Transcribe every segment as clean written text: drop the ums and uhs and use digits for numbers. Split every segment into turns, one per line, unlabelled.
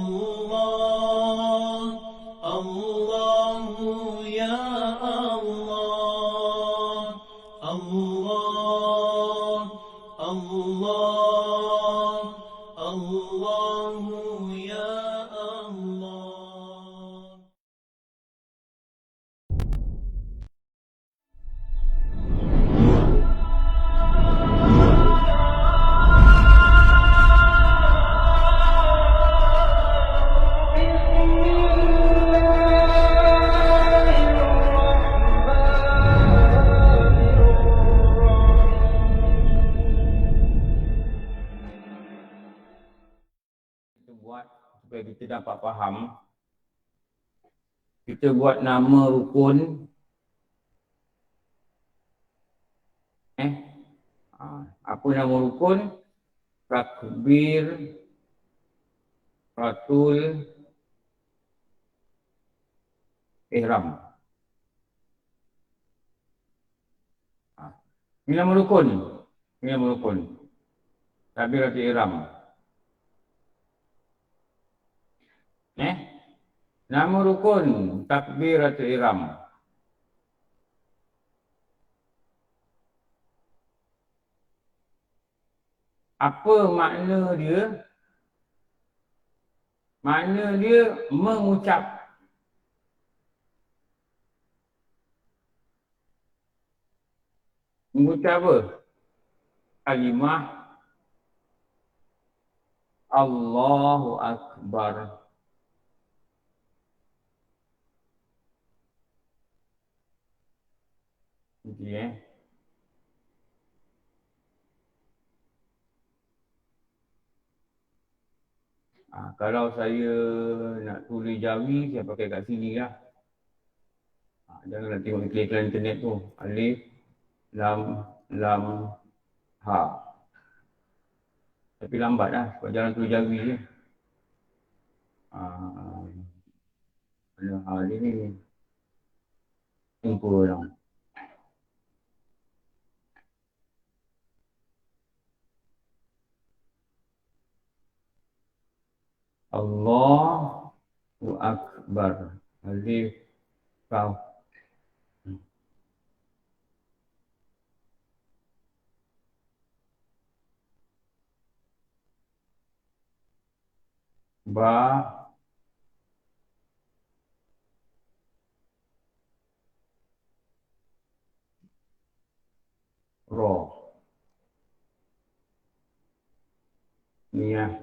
الله الله يا الله الله الله الله يا الله.
Buat supaya kita dapat faham, kita buat nama rukun apa nama rukun? Takbir Ratul Ihram. Ini nama rukun. Ini nama rukun. Takbir Ratul Ihram. Nama rukun Takbiratul Ihram. Apa makna dia? Makna dia mengucap. Mengucap apa? Kalimah Allahu Akbar. Okay, kalau saya nak tulis Jawi, saya pakai kat sini lah. Janganlah tengok iklan internet tu. Alif, lam, lam, ha. Tapi lambat lah, sebab jangan tulis Jawi je. Mana hal ni? Jumpa lah. Allahu Akbar. Alif, kaf. Ba. Ro. Ni lah.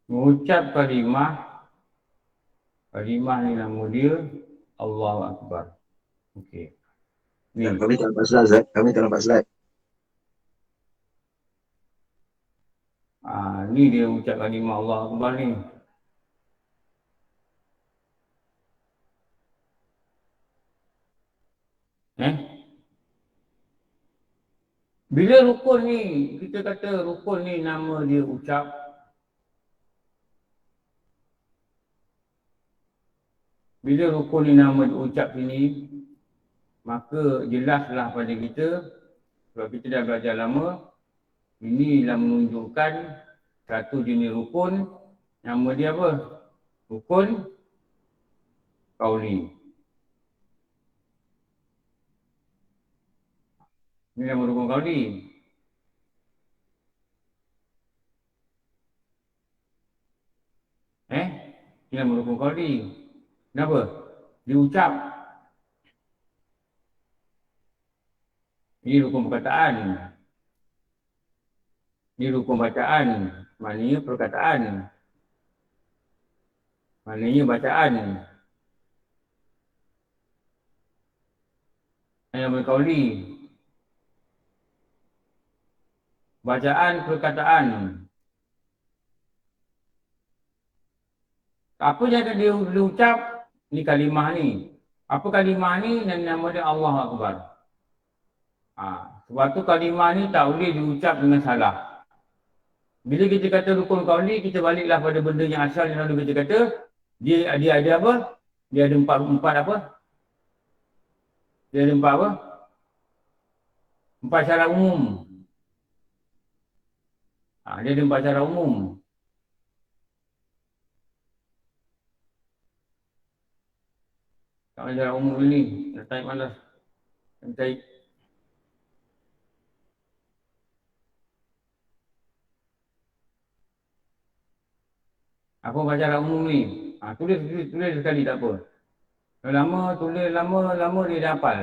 Mengucap kalimah ni nama dia Allahu Akbar. Okey. Ni
kami tak nampak slide, Zat. Kami tak nampak slide.
Ni dia ucap kalimah Allahu Akbar ni. Bila rukun ni, kita kata rukun ni nama dia ucap. Bila rukun ni nama dia ucap sini, maka jelaslah pada kita, sebab kita dah belajar lama, inilah menunjukkan satu jenis rukun, nama dia apa? Rukun qauli. Ini nama rukun qauli. Ini nama rukun qauli. Kenapa? Diucap. Ini rukun perkataan. Ini rukun bacaan. Maknanya perkataan. Maknanya bacaan. Yang berkauli. Bacaan, perkataan. Apa yang dia ucap? Ni kalimah ni. Apa kalimah ni? Nama dia Allahu Akbar. Sebab tu kalimah ni tak boleh diucap dengan salah. Bila kita kata rukun qauli, kita baliklah pada benda yang asal yang lalu kita kata. Dia ada apa? Dia ada empat apa? Dia ada empat apa? Empat syarat umum. Dia ada 4 cara umum. Tak ada cara umum ni. Nak type malas. Nak type. Apa cara umum ni? Tulis sekali tak apa. Kalau lama, tulis lama dia dah hafal.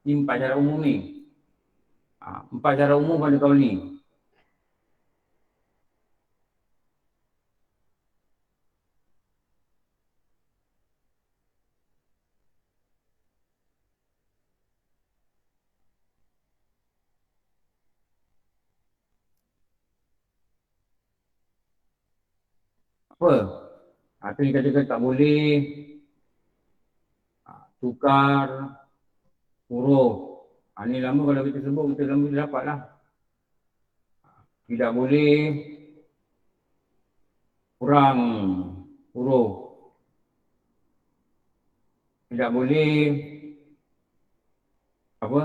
Ni 4 cara umum ni. 4 cara umum pada kauli. Apa? Tu ni kata tak boleh tukar huruf. Ni lama kalau kita sebut, kita lama kita dapat lah. Tidak boleh kurang huruf. Tidak boleh apa?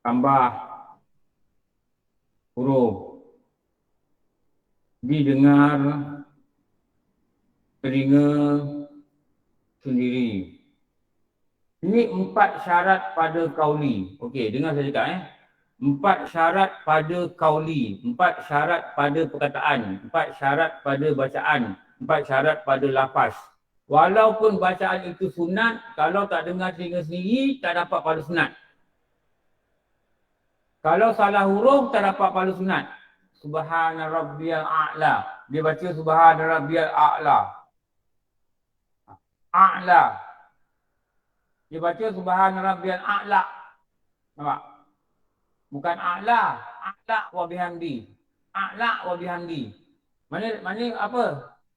Tambah huruf. Didengar telinga sendiri. Ini 4 syarat pada kauli. Okey, dengar saya cakap 4 syarat pada kauli, 4 syarat pada perkataan, 4 syarat pada bacaan, 4 syarat pada lafaz. Walaupun bacaan itu sunat, kalau tak dengar telinga sendiri, tak dapat pada sunat. Kalau salah huruf, tak dapat pada sunat. Subhana rabbiyal a'la. Dia baca subhana rabbiyal a'la. A'la. Dia baca subhana rabbiyal a'la. Nampak? Bukan a'la. A'la wa bihamdi. A'la wa bihamdi. Mana apa?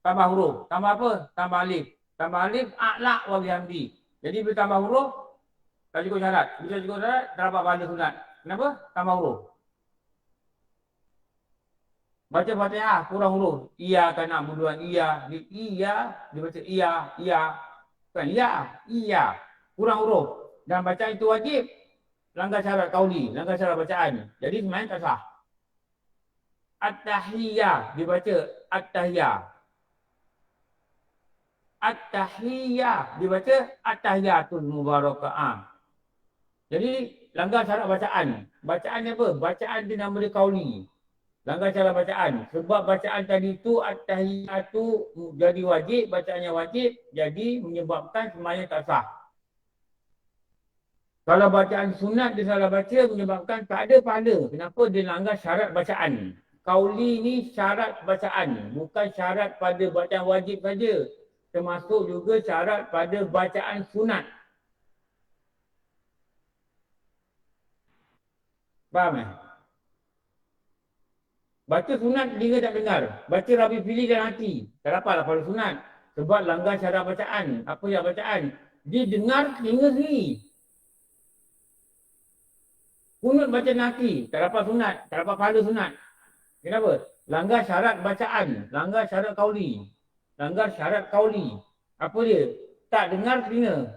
Tambah huruf. Tambah apa? Tambah alif. Tambah alif, a'la wa bihamdi. Jadi bila tambah huruf, tak cukup syarat. Bila cukup syarat, tak dapat pahala sunat. Kenapa? Tambah huruf. Baca Fatihah, kurang huruf. Iya kan nak buduan iya. Dia baca iya. Kan iya. Kurang huruf. Dan bacaan itu wajib. Langgar syarat kauli, langgar syarat bacaan. Jadi sebenarnya tak sah. At-tahiyyah, dibaca at-tahiyyah. At-tahiyyah, dibaca at-tahiyyatul mubarakah. Jadi langgar syarat bacaan. Bacaan apa? Bacaan dia nama dia kauli. Langgar cara bacaan. Sebab bacaan tadi tu at-tahiyyatu jadi wajib, bacaannya wajib, jadi menyebabkan semuanya tak sah. Kalau bacaan sunat dia salah baca menyebabkan tak ada pahala. Kenapa? Dia langgar syarat bacaan. Kauli ni syarat bacaan, bukan syarat pada bacaan wajib saja. Termasuk juga syarat pada bacaan sunat. Faham Baca sunat dia tak dengar. Baca Rabi pilih dalam hati. Tak dapatlah pada sunat. Sebab langgar syarat bacaan. Apa yang bacaan? Dia dengar telinga sendiri. Kunut baca hati. Tak dapat sunat. Tak dapat pahala sunat. Kenapa? Langgar syarat bacaan. Langgar syarat kauli. Langgar syarat kauli. Apa dia? Tak dengar telinga.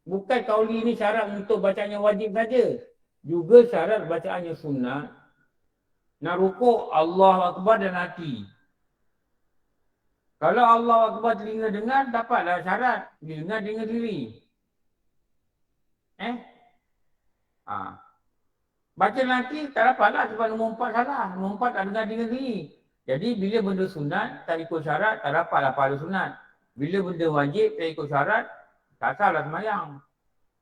Bukan kauli ni syarat untuk bacaan yang wajib saja. Juga syarat bacaannya sunnah. Nak rukuk Allah Akbar dan hati. Kalau Allah Akbar telinga dengar, dapatlah syarat. Dia dengar telinga sendiri. Baca nanti tak dapatlah sebab nombor 4 salah. Nombor 4 tak dengar telinga sendiri. Jadi bila benda sunat, tak ikut syarat, tak dapatlah pahala sunat. Bila benda wajib, tak ikut syarat, tak salah sembahyang.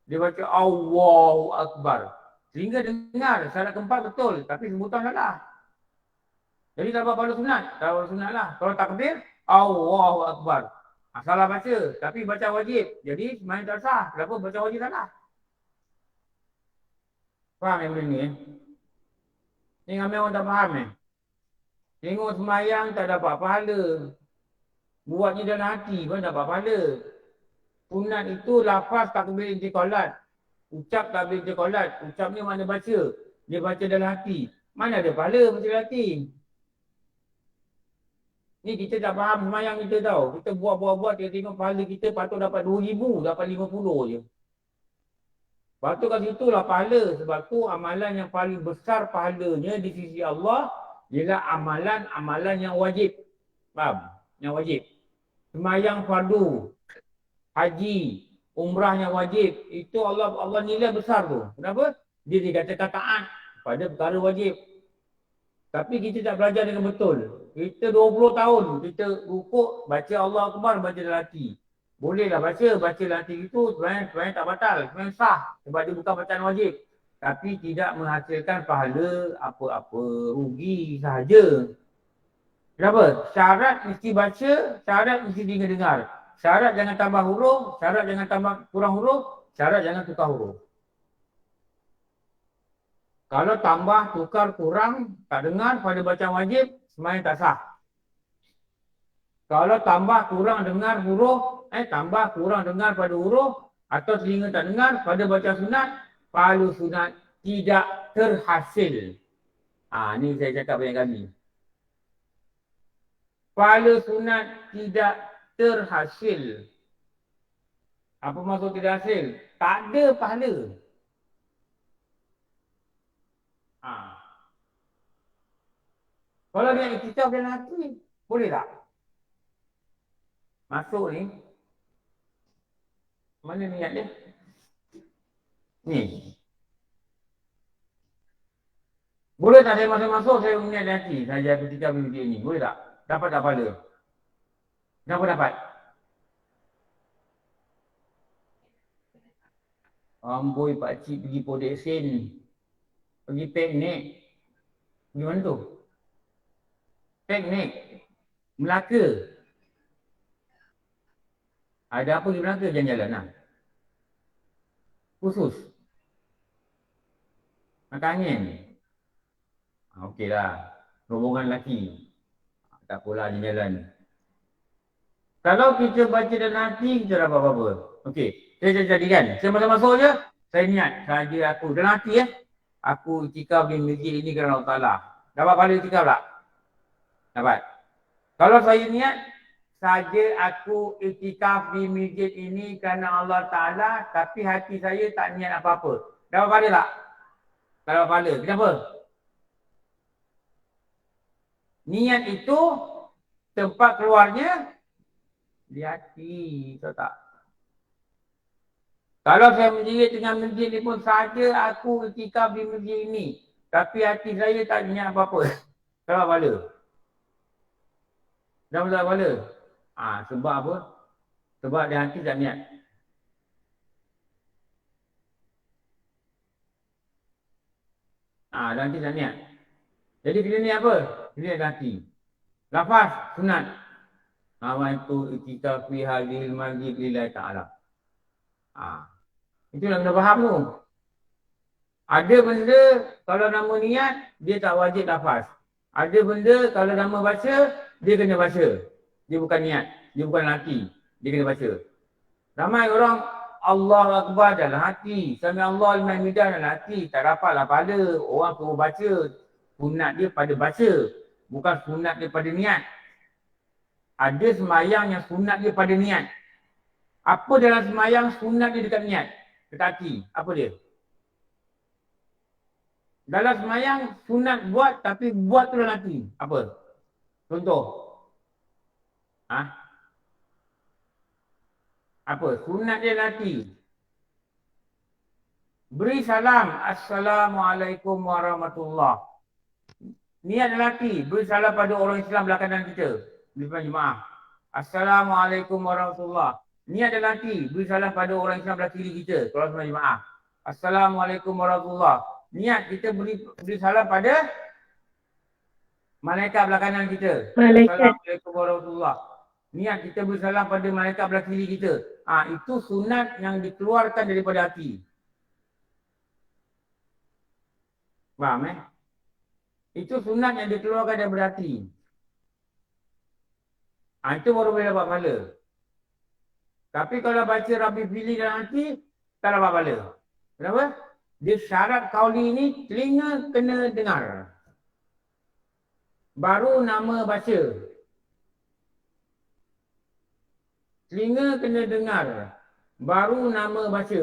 Dia baca Allahu Akbar. Sehingga dengar syarat keempat betul, tapi sebutan salah. Jadi tak dapat pahala sunat, tak dapat sunat lah. Kalau takbir, Allahu Akbar. Salah baca, tapi baca wajib. Jadi semuanya tak sah. Kenapa baca wajib salah? Faham yang benda ni Ni ramai orang tak faham Tengok sembahyang tak dapat pahala. Buatnya dalam hati pun tak dapat pahala. Sunat itu lafaz takbir intiqalat. Ucap takbir intiqalat. Ucap ni mana baca. Dia baca dalam hati. Mana ada pahala baca dalam hati. Ni kita tak faham sembahyang kita tau. Kita buat, kita tengok pahala kita patut dapat 2,000, dapat 50 je. Lepas tu kat situ lah pahala. Sebab tu amalan yang paling besar pahalanya di sisi Allah ialah amalan-amalan yang wajib. Faham? Yang wajib. Sembahyang fardu, haji, umrah yang wajib. Itu Allah nilai besar tu. Kenapa? Dia dikatakan taat pada perkara wajib. Tapi kita tak belajar dengan betul. Kita 20 tahun, kita rukuk, baca Allah Akbar, baca dalam hati. Bolehlah baca dalam hati itu sebenarnya tak batal, sebenarnya sah. Sebab dia bukan bacaan wajib. Tapi tidak menghasilkan pahala apa-apa, rugi sahaja. Kenapa? Syarat mesti baca, syarat mesti dengar. Syarat jangan tambah huruf, syarat jangan tambah kurang huruf, syarat jangan tukar huruf. Kalau tambah, tukar, kurang, tak dengar pada bacaan wajib, sembahyang tak sah. Kalau tambah, kurang, dengar huruf, tambah, kurang, dengar pada huruf, atau telinga tak dengar pada bacaan sunat, pahala sunat tidak terhasil. Ni saya cakap banyak kali. Pahala sunat tidak terhasil. Apa maksud tidak hasil? Tak ada pahala. Kalau dia iktikaf dalam hati, boleh tak? Masuk ni. Mana niat dia? Ni. Boleh tak saya masuk-masuk, saya niat dalam hati. Saya ketika video ni. Boleh tak? Dapat tak pahala? Kenapa dapat? Amboi pakcik pergi Pondok Sen. Pergi piknik. Pergi mana tu? Piknik. Melaka. Ada apa di Melaka jalan-jalan lah? Khusus. Makan angin. Okey lah. Rombongan lelaki. Tak apalah jalan-jalan. Kalau kita baca dalam hati, kita dapat apa-apa. Okey. Saya jadikan. Saya masuk-masuk je. Saya niat. Saja aku. Dalam hati aku iktikaf di masjid ini kerana Allah Ta'ala. Dapat pahala iktikaf tak? Dapat. Kalau saya niat, saja aku iktikaf di masjid ini kerana Allah Ta'ala, tapi hati saya tak niat apa-apa. Dapat pahala tak? Tak dapat pahala. Kenapa? Niat itu tempat keluarnya di hati. Tahu tak? Kalau saya menjerit dengan masjid ni pun saja aku iktikaf di masjid ini, tapi hati saya tak niat apa-apa. Tak dapat pahala. Kenapa tak dapat pahala? Sebab apa? Sebab di hati tak niat. Di hati tak niat. Jadi kita ni apa? Kita niat di hati. Lafaz sunat. Nawaitu iktikaf fi hadhil masjid lillahi ta'ala. Itu yang dah faham tu. Ada benda kalau nama niat, dia tak wajib lafaz. Ada benda kalau nama baca, dia kena baca. Dia bukan niat, dia bukan hati. Dia kena baca. Ramai orang Allah Akbar dalam hati, Sami Allah liman hamidah dalam hati, tak dapatlah pahala. Orang suruh baca, sunat dia pada baca, bukan sunat dia pada niat. Ada sembahyang yang sunat dia pada niat. Apa dalam sembahyang sunat dia dekat niat? Dekat hati. Apa dia? Dalam sembahyang sunat buat tapi buat tu dalam hati. Apa? Contoh. Apa? Sunat dia dalam hati. Beri salam. Assalamualaikum warahmatullahi. Niat dalam hati. Beri salam pada orang Islam belakangan kita. Di depan jemaah. Assalamualaikum warahmatullahi. Niat dalam hati. Beri salam pada orang Islam belah kiri kita. Kalau semua jemaah. Assalamualaikum warahmatullahi. Niat kita beri salam pada malaikat belah kanan kita. Assalamualaikum warahmatullahi. Niat kita beri salam pada malaikat belah kiri kita. Itu sunat yang dikeluarkan daripada hati. Faham Itu sunat yang dikeluarkan daripada hati. Itu baru boleh dapat pahala. Tapi kalau baca Rabbi Fili dalam hati, tak dapat pahala. Kenapa? Dia syarat kauli ni telinga kena dengar. Baru nama baca. Telinga kena dengar. Baru nama baca.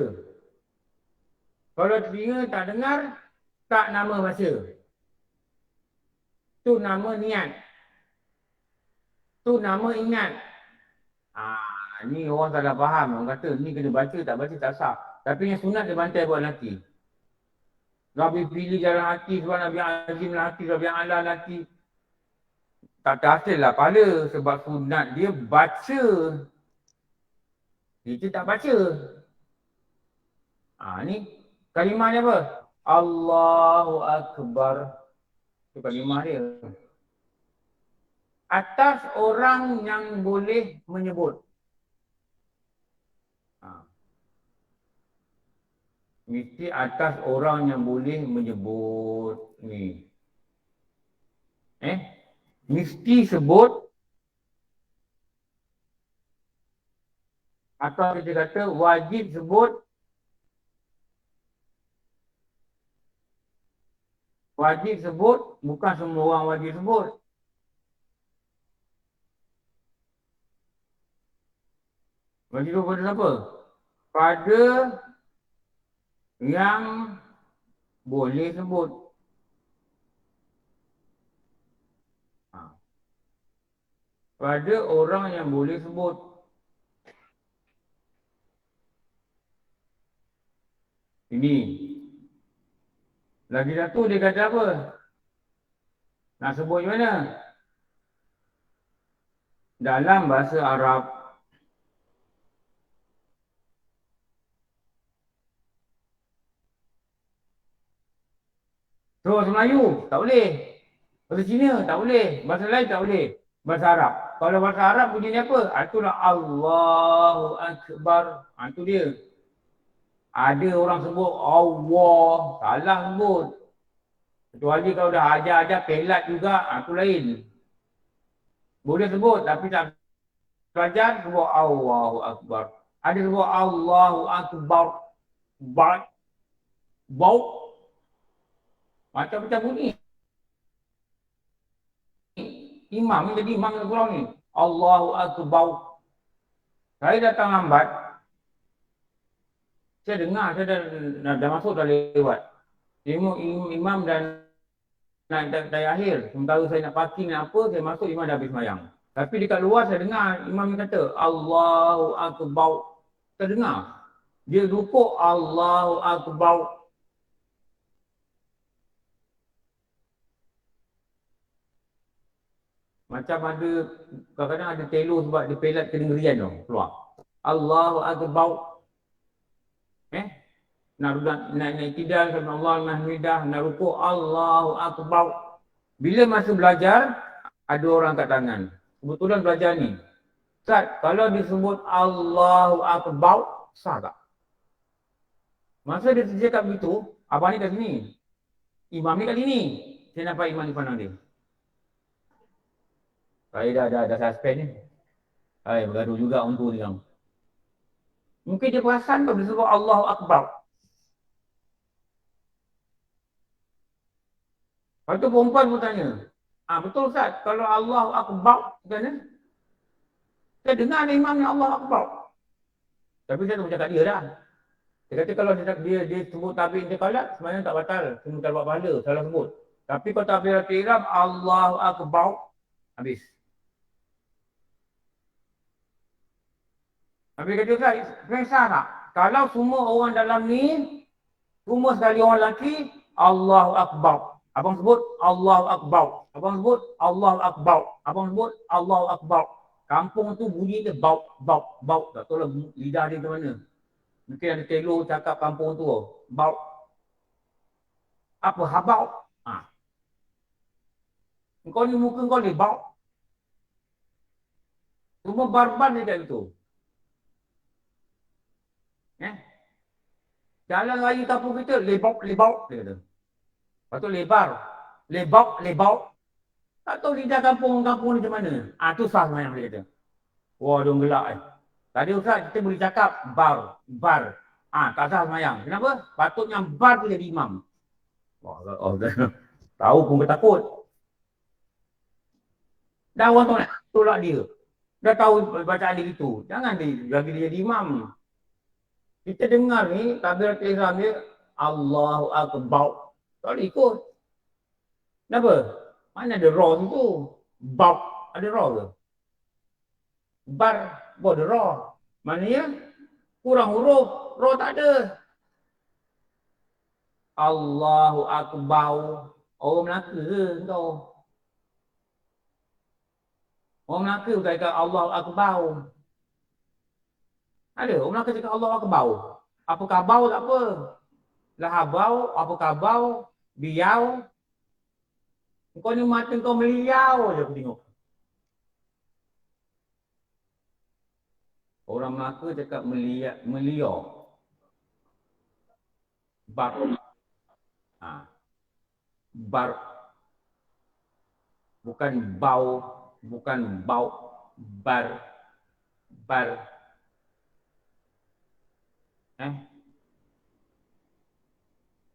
Kalau telinga tak dengar, tak nama baca. Tu nama niat. Tu nama ingat. Ni orang salah faham. Orang kata ni kena baca, tak baca tak sah. Tapi yang sunat dia bantai buat lelaki. Rabbi pilih jalan hati sebab Nabi Azim lelaki, Rabbi Allah lelaki. Tak terhasil lah pahala sebab sunat dia baca. Kita tak baca. Ni kalimah dia apa? Allahu Akbar. Itu kalimah dia. Atas orang yang boleh menyebut. Mesti atas orang yang boleh menyebut ni. Mesti sebut atau kita kata wajib sebut. Wajib sebut, bukan semua orang wajib sebut. Wajib sebut pada siapa? Pada yang boleh sebut. Pada orang yang boleh sebut. Ini. Lagi satu dia kata apa? Nak sebut macam mana? Dalam bahasa Arab. Terus Melayu, tak boleh. Bahasa Cina, tak boleh. Bahasa lain tak boleh. Bahasa Arab. Kalau bahasa Arab bunyinya apa? Itulah Allahu Akbar. Itu dia. Ada orang sebut Allah. Salah sebut. Kecuali kalau dah ajar-ajar pelat juga, itu lain. Boleh sebut tapi tak pelajar sebut Allahu Akbar. Ada sebut Allahu Akbar. Bau. Macam-macam bunyi. Imam ni jadi imam kurang ni. Allahu Akbar. Saya datang lambat. Saya dengar, saya dah masuk, dah lewat. Tengok imam dan nak dari akhir. Sementara saya nak parking nak apa, saya masuk imam dah habis sembahyang. Tapi dekat luar saya dengar imam ni kata Allahu Akbar. Saya dengar. Dia rukuk Allahu Akbar. Macam ada, kadang-kadang ada telur sebab dia pelat kedengerian tu keluar. Allahu Akbar. Nak tidal sama Allah Mahmidah, nak rukuk Allahu Akbar. Bila masa belajar, ada orang kat tangan. Kebetulan belajar ni. Ustaz, kalau disebut Allahu Akbar, sah tak? Masa dia cakap begitu, abang ni kat sini. Imam ni kat sini. Saya nampak imam di pandang dia. Saya dah suspend ni. Bergaduh juga untuk dia. Mungkin dia perasan kalau disebut Allahu Akbar. Lepas tu perempuan pun tanya. Betul Ustaz, kalau Allahu Akbar, macam saya dengar imam ni Allahu Akbar. Tapi saya tak bercakap dia dah. Dia kata kalau dia sebut tabik dia kalat, sebenarnya tak batal. Cuma tak buat pahala, salah sebut. Tapi kalau takbiratul ihram Allahu Akbar, habis. Habis kata Ustaz, sah tak? Kalau semua orang dalam ni, semua sekali orang lelaki, Allahu Akbar. Abang sebut Allahu Akbar. Abang sebut Allahu Akbar. Abang sebut Allahu Akbar. Kampung tu bunyi dia bau. Tak tahu lah lidah dia ke mana. Mungkin ada telur cakap kampung tu. Bau. Apa? Habau. Kau ni muka kau ni bau. Semua barban dia kat situ. Jalan raya kampung kita, lebau, dia kata. Lepas tu lebar. Lebau. Tak tahu lidah kampung ni macam mana. Tu sah semayang dia kata. Wah, dia gelak Tadi Ustaz, kita boleh cakap bar. Tak sah semayang. Kenapa? Patutnya bar tu jadi imam. Tahu pun bertakut. Dah orang tu nak tolak dia. Dah tahu bacaan dia gitu. Jangan dia bagi dia jadi imam. Kita dengar ni, takbiratul ihram dia, Allahu Akbar. Tak boleh ikut. Kenapa? Mana ada ra situ? Bab ada ra ke? Bar pun ada ra. Maknanya kurang huruf, ra tak ada. Allahu Akbar. Orang Melaka ke kau? Orang Melaka bukan cakap Allahu Akbar. Ada orang Melaka cakap Allahu Akbar. Apakah bau tak apa. Lahabau, apakah bau, biau. Kau ni mata kau meliau je aku tengok. Orang Melaka cakap meliau. Bar. Bar. Bukan bau, bukan bau. Bar. Bar.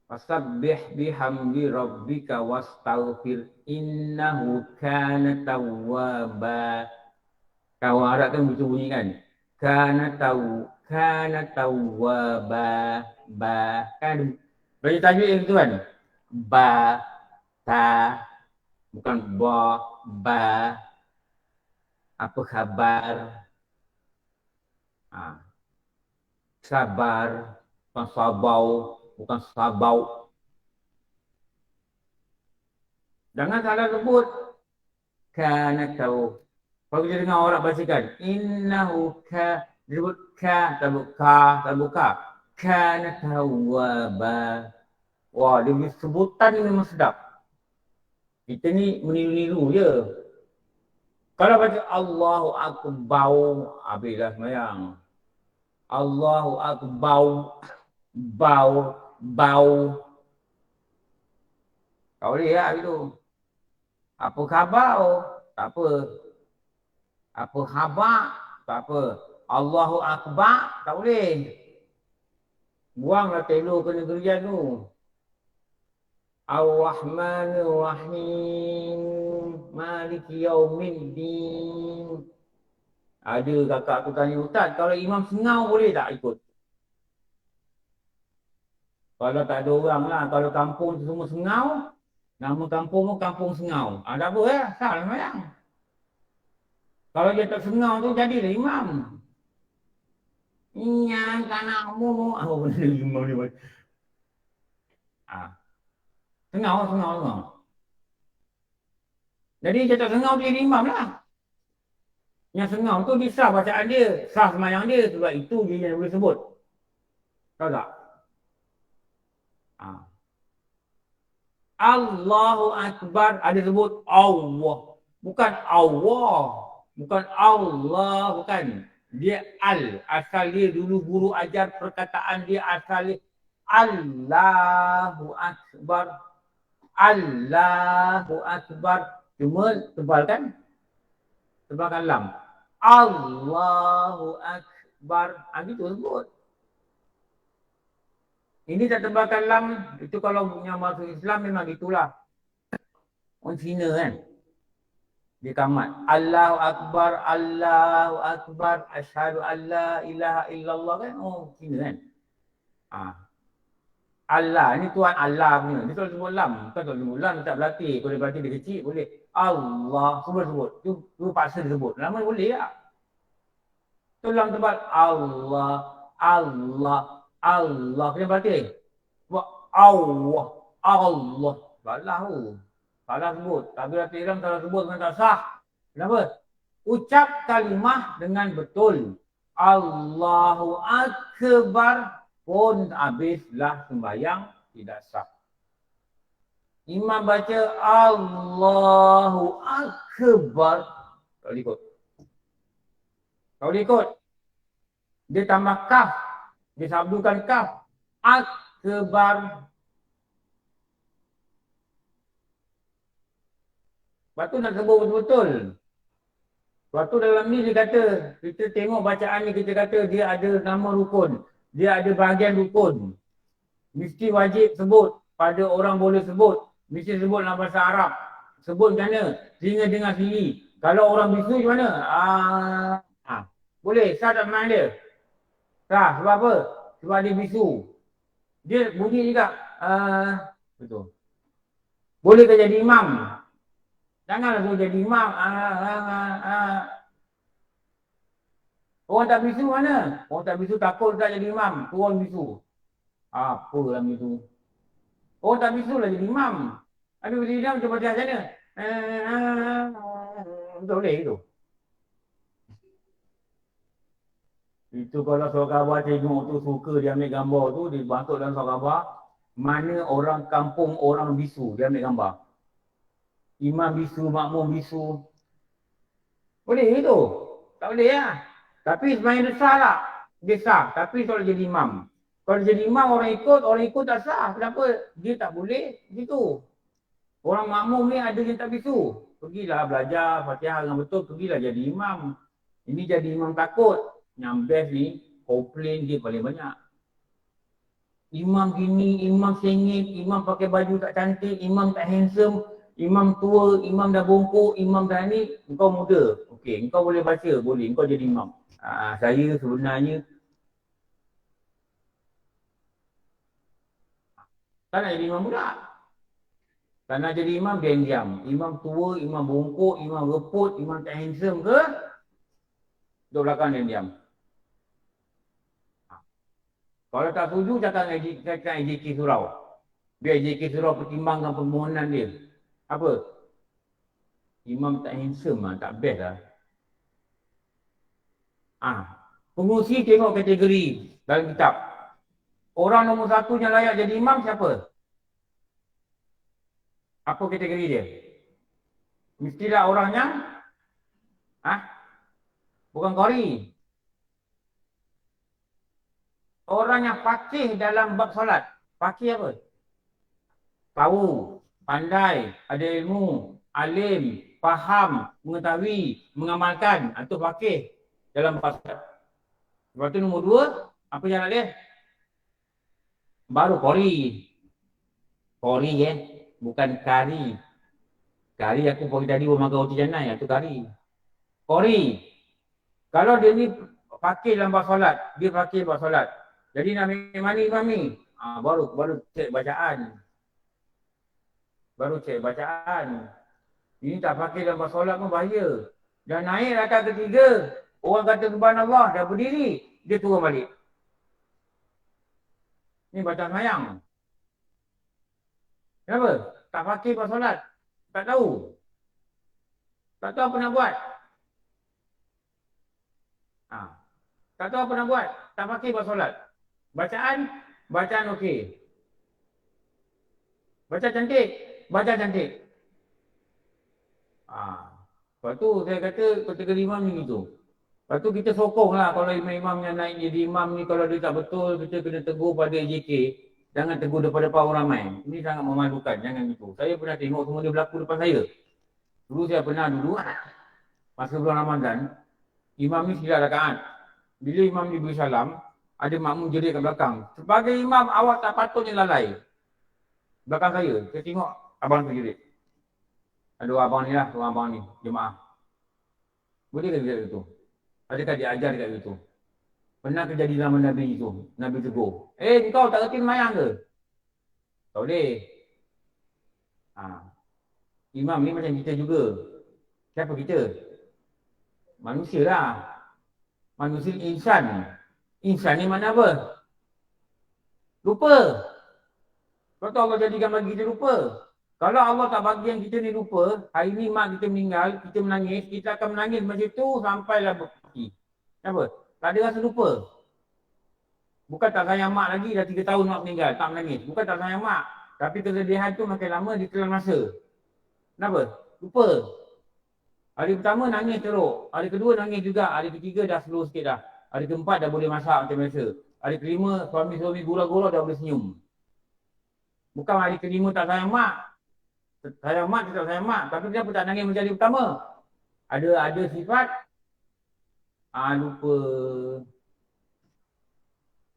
Fasabbih bihamdi rabbika wastaghfir innahu kana tawwaba. Kawan Arab kan begitu bunyi kan? Kana tawwaba. Ba kan bagi tajwid yang itu kan? Ba ta bukan ba ba. Apa khabar? Sabar, bukan sabau, bukan sabau. Jangan salah sebut. Kana tahu. Kalau kita dengar orang bacakan, innahu ka, disebut ka, tabuk ka, tabuk ka. Kana tawwaba. Wah, dia punya sebutan ni memang sedap. Kita ni meniru-niru je. Kalau baca Allahu Akbar, habislah semayang. Allahu Akbar, bau, bau. Kau boleh lah gitu. Apa khabar? Tak apa. Apa khabar? Tak apa. Allahu Akbar? Tak boleh. Buanglah telur ke negerian tu. Ar-Rahmanir Rahim. Maliki Yaumiddin. Ada kakak aku tanya, Ustaz, kalau imam sengau boleh tak ikut? Kalau tak ada orang lah, kalau kampung tu semua sengau, nama kampung tu kampung sengau. Tak apa ya, salah semayang. Kalau dia tak sengau tu, jadilah imam. Iya, kanakmu. Apa benda dia imam dia buat? Sengau. Jadi dia tak sengau, dia jadi imam lah. Yang sengau tu dia sah bacaan dia, sah semayang dia. Sebab itu dia yang boleh sebut. Tahu tak? Allahu Akbar, ada sebut Allah. Bukan Allah. Bukan Allah, bukan. Dia al. Asal dia dulu guru ajar perkataan dia asal dia Allahu Akbar. Allahu Akbar. Cuma tebalkan. Tebalkan lam. Allahu Akbar. Gitu sebut. Ini tak tebalkan lam. Itu kalau punya masuk Islam memang gitulah. Orang Cina kan. Dia kamat. Allahu Akbar, Allahu Akbar, asyhadu an la ilaha illallah kan. Oh, Cina kan. Allah, ni Tuhan Allah punya. Dia tak sebut lam. Bukan tak sebut lam, tak berlatih. Kalau dia berlatih dia kecil, boleh. Allah, semua sebut. Tu paksa dia sebut. Lama boleh tak? Tu lam tebal. Allah, Allah, Allah. Kena berlatih. Buat Allah, Allah. Balah tu. Salah sebut. Tapi berlatih Islam salah sebut dengan tak sah. Kenapa? Ucap kalimah dengan betul. Allahu Akbar. Pun habislah sembahyang tidak sah. Imam baca Allahu Akbar. Tak boleh ikut. Tak boleh ikut. Dia tambah kaf. Dia sabdukan kaf. Akbar. Lepas tu nak sebut betul-betul. Lepas tu dalam ni dia kata, kita tengok bacaan ni kita kata dia ada nama rukun. Dia ada bahagian rukun. Mesti wajib sebut. Pada orang boleh sebut. Mesti sebut dalam bahasa Arab. Sebut macam mana? Sehingga dengar sendiri. Kalau orang bisu macam mana? Boleh. Sah tak main dia? Sah. Sebab apa? Sebab dia bisu. Dia bunyi juga. Betul. Boleh ke jadi imam? Janganlah suruh jadi imam. Orang tak bisu mana? Orang tak bisu takut tak jadi imam. Turun bisu. Apa dalam itu? Orang tak bisu lah jadi imam. Habis berdiri dia macam macam mana? Tak boleh itu. Itu kalau surat khabar tengok tu suka dia ambil gambar tu, dia bantuk dalam surat khabar. Mana orang kampung orang bisu, dia ambil gambar. Imam bisu, makmum bisu. Boleh itu? Tak boleh lah. Tapi sebenarnya dia sah lah. Dia sah. Tapi kalau jadi imam. Kalau jadi imam orang ikut tak sah. Kenapa? Dia tak boleh gitu. Orang makmum ni ada yang tak bisu. Pergilah belajar Fatihah dengan betul, pergilah jadi imam. Ini jadi imam takut. Yang best ni, komplain dia paling banyak. Imam gini, imam sengit, imam pakai baju tak cantik, imam tak handsome, imam tua, imam dah bongkok, imam dah ni, engkau muda. Okey, engkau boleh baca, boleh, engkau jadi imam. Saya sebenarnya tak nak jadi imam pula. Tak nak jadi imam, diam. Imam tua, imam bongkok, imam reput, imam tak handsome ke? Duduk belakang diam. Kalau tak setuju, cakap dengan AJK Surau. Biar AJK Surau pertimbangkan permohonan dia. Apa? Imam tak handsome lah, tak best lah. Pengurusi tengok kategori dalam kitab. Orang nombor satu yang layak jadi imam siapa? Apa kategori dia? Mestilah orang yang bukan qari. Orang yang fakih dalam bab solat. Fakih apa? Tahu, pandai, ada ilmu, alim, faham, mengetahui, mengamalkan. Itu fakih dalam bab solat. Lepas tu nombor dua, apa jalan dia? Baru qari. Qari bukan kari. Kari aku pagi tadi makan roti canai, itu kari. Qari. Kalau dia ni fakir dalam bab solat, dia fakir bab solat. Jadi nak ambil mana imam ni? Baru cek bacaan. Baru cek bacaan. Ini tak fakir dalam bab solat pun bahaya. Dah naik rakaat ketiga, orang kata subhanallah, dah berdiri, dia turun balik. Ni bacaan semayang. Kenapa? Tak fakir bab solat. Tak tahu. Tak tahu apa nak buat. Tak tahu apa nak buat. Tak fakir bab solat. Bacaan okey. Baca cantik. Lepas tu saya kata kategori imam ni gitu. Lepas tu kita sokong lah kalau imam-imam yang naik jadi imam ni, kalau dia tak betul, kita kena tegur pada AJK. Jangan tegur daripada orang ramai. Ini sangat memalukan, jangan gitu. Saya pernah tengok semua dia berlaku depan saya. Dulu saya pernah masa bulan Ramadan, imam ni silap rakaat. Bila imam ni beri salam, ada makmum jerit kat belakang. Sebagai imam, awak tak patutnya lalai. Belakang saya tengok abang tu jerit. Aduh, abang ni lah, tuan abang ni, jemaah. Boleh ke dia itu? Adakah dia ajar dekat itu? Pernah terjadi zaman Nabi itu, Nabi tegur. Kau tak reti semayang ke? Tak boleh. Imam ni macam kita juga. Siapa kita? Manusia lah. Manusia insan. Insan ni mana apa? Lupa. Kau tahu Allah jadikan bagi kita lupa. Kalau Allah tak bagi yang kita ni lupa, hari ni mak kita meninggal, kita menangis, kita akan menangis macam tu sampailah berhenti. Kenapa? Tak ada rasa lupa. Bukan tak sayang mak lagi, dah 3 tahun mak meninggal, tak menangis. Bukan tak sayang mak. Tapi kesedihan tu makin lama ditelan masa. Kenapa? Lupa. Hari pertama nangis teruk. Hari kedua nangis juga. Hari ketiga dah slow sikit dah. Hari keempat dah boleh masak macam biasa. Hari kelima suami-suami gurau-gurau dah boleh senyum. Bukan hari kelima tak sayang mak. Sayang mak, tak sayang mak. Tapi kenapa tak nangis macam hari pertama? Ada sifat lupa.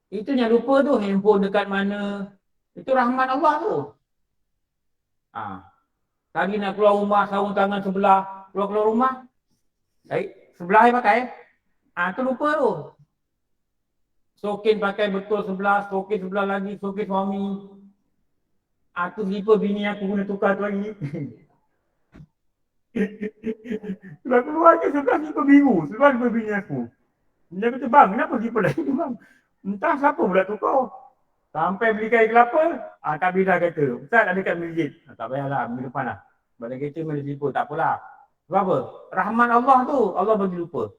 Itu yang lupa tu, handphone dekat mana. Itu rahmat Allah tu. Tadi nak keluar rumah, sarung tangan sebelah. Keluar rumah. Sebelah pakai. Tu lupa tu. Sokin pakai betul sebelah, sokin sebelah lagi, sokin suami. Aku slipper bini aku guna tukar tu lagi. Sebelah keluar je sebelah slipper biru, sebelah slipper bini aku. Dia kata, bang, kenapa slipper lagi tu bang? Entah siapa pula tukar. Sampai beli kain kelapa, Kak Bila kata, Ustaz ada kat masjid. Tak payahlah, minggu depan lah. Badan kereta mana slipper, tak apalah. Sebab apa? Rahman Allah tu, Allah bagi lupa.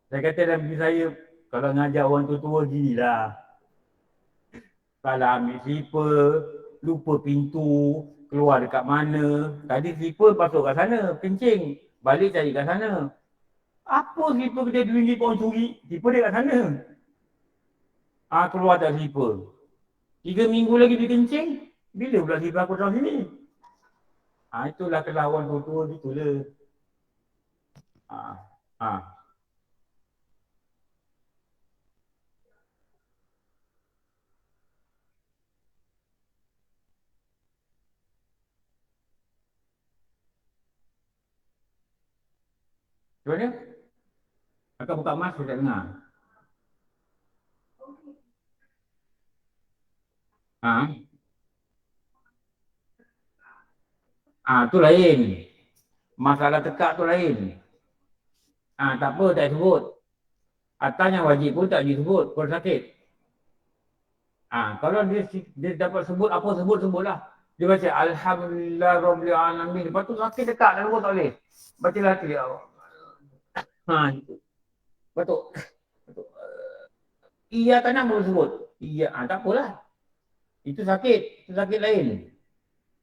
Saya kata dalam diri saya, kalau ngajak orang tua-tua gini lah. Kalau ambil slipper, lupa pintu, keluar dekat mana. Tadi slipper masuk kat sana, kencing. Balik cari kat sana. Apa slipper kita RM2 orang curi? Slipper dia kat sana. Keluar tak slipper. 3 minggu lagi dia kencing. Bila pula slipper aku tahu sini? Itulah kelawan tua-tua gitu lah. Macam mana? Kakak buka mask, saya tak dengar. Tu lain. Masalah tekak tu lain. Tak apa, tak sebut. Atasnya wajib pun tak disebut kalau sakit. Kalau dia dapat sebut apa sebutlah. Dia baca Alhamdulillah Rabbil Alamin. Lepas tu sakit dekat dan tak boleh. Baca lagi. Betul. Iya tak nak boleh sebut. Iya, tak apalah. Itu sakit lain.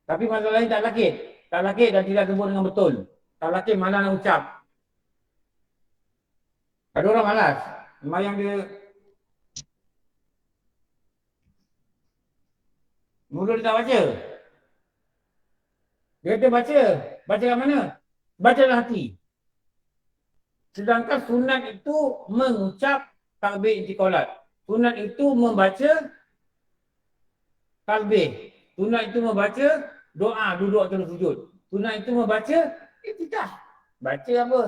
Tapi masalah lain tak sakit. Tak sakit dan tidak sebut dengan betul. Tak sakit malah nak ucap. Ada orang malas. Semayang dia mulut dia tak baca. Dia kata baca. Baca kat mana? Baca dalam hati. Sedangkan sunat itu mengucap takbir intiqalat. Sunat itu membaca tasbih. Sunat itu membaca doa duduk atau sujud. Sunat itu membaca iftitah. Baca apa?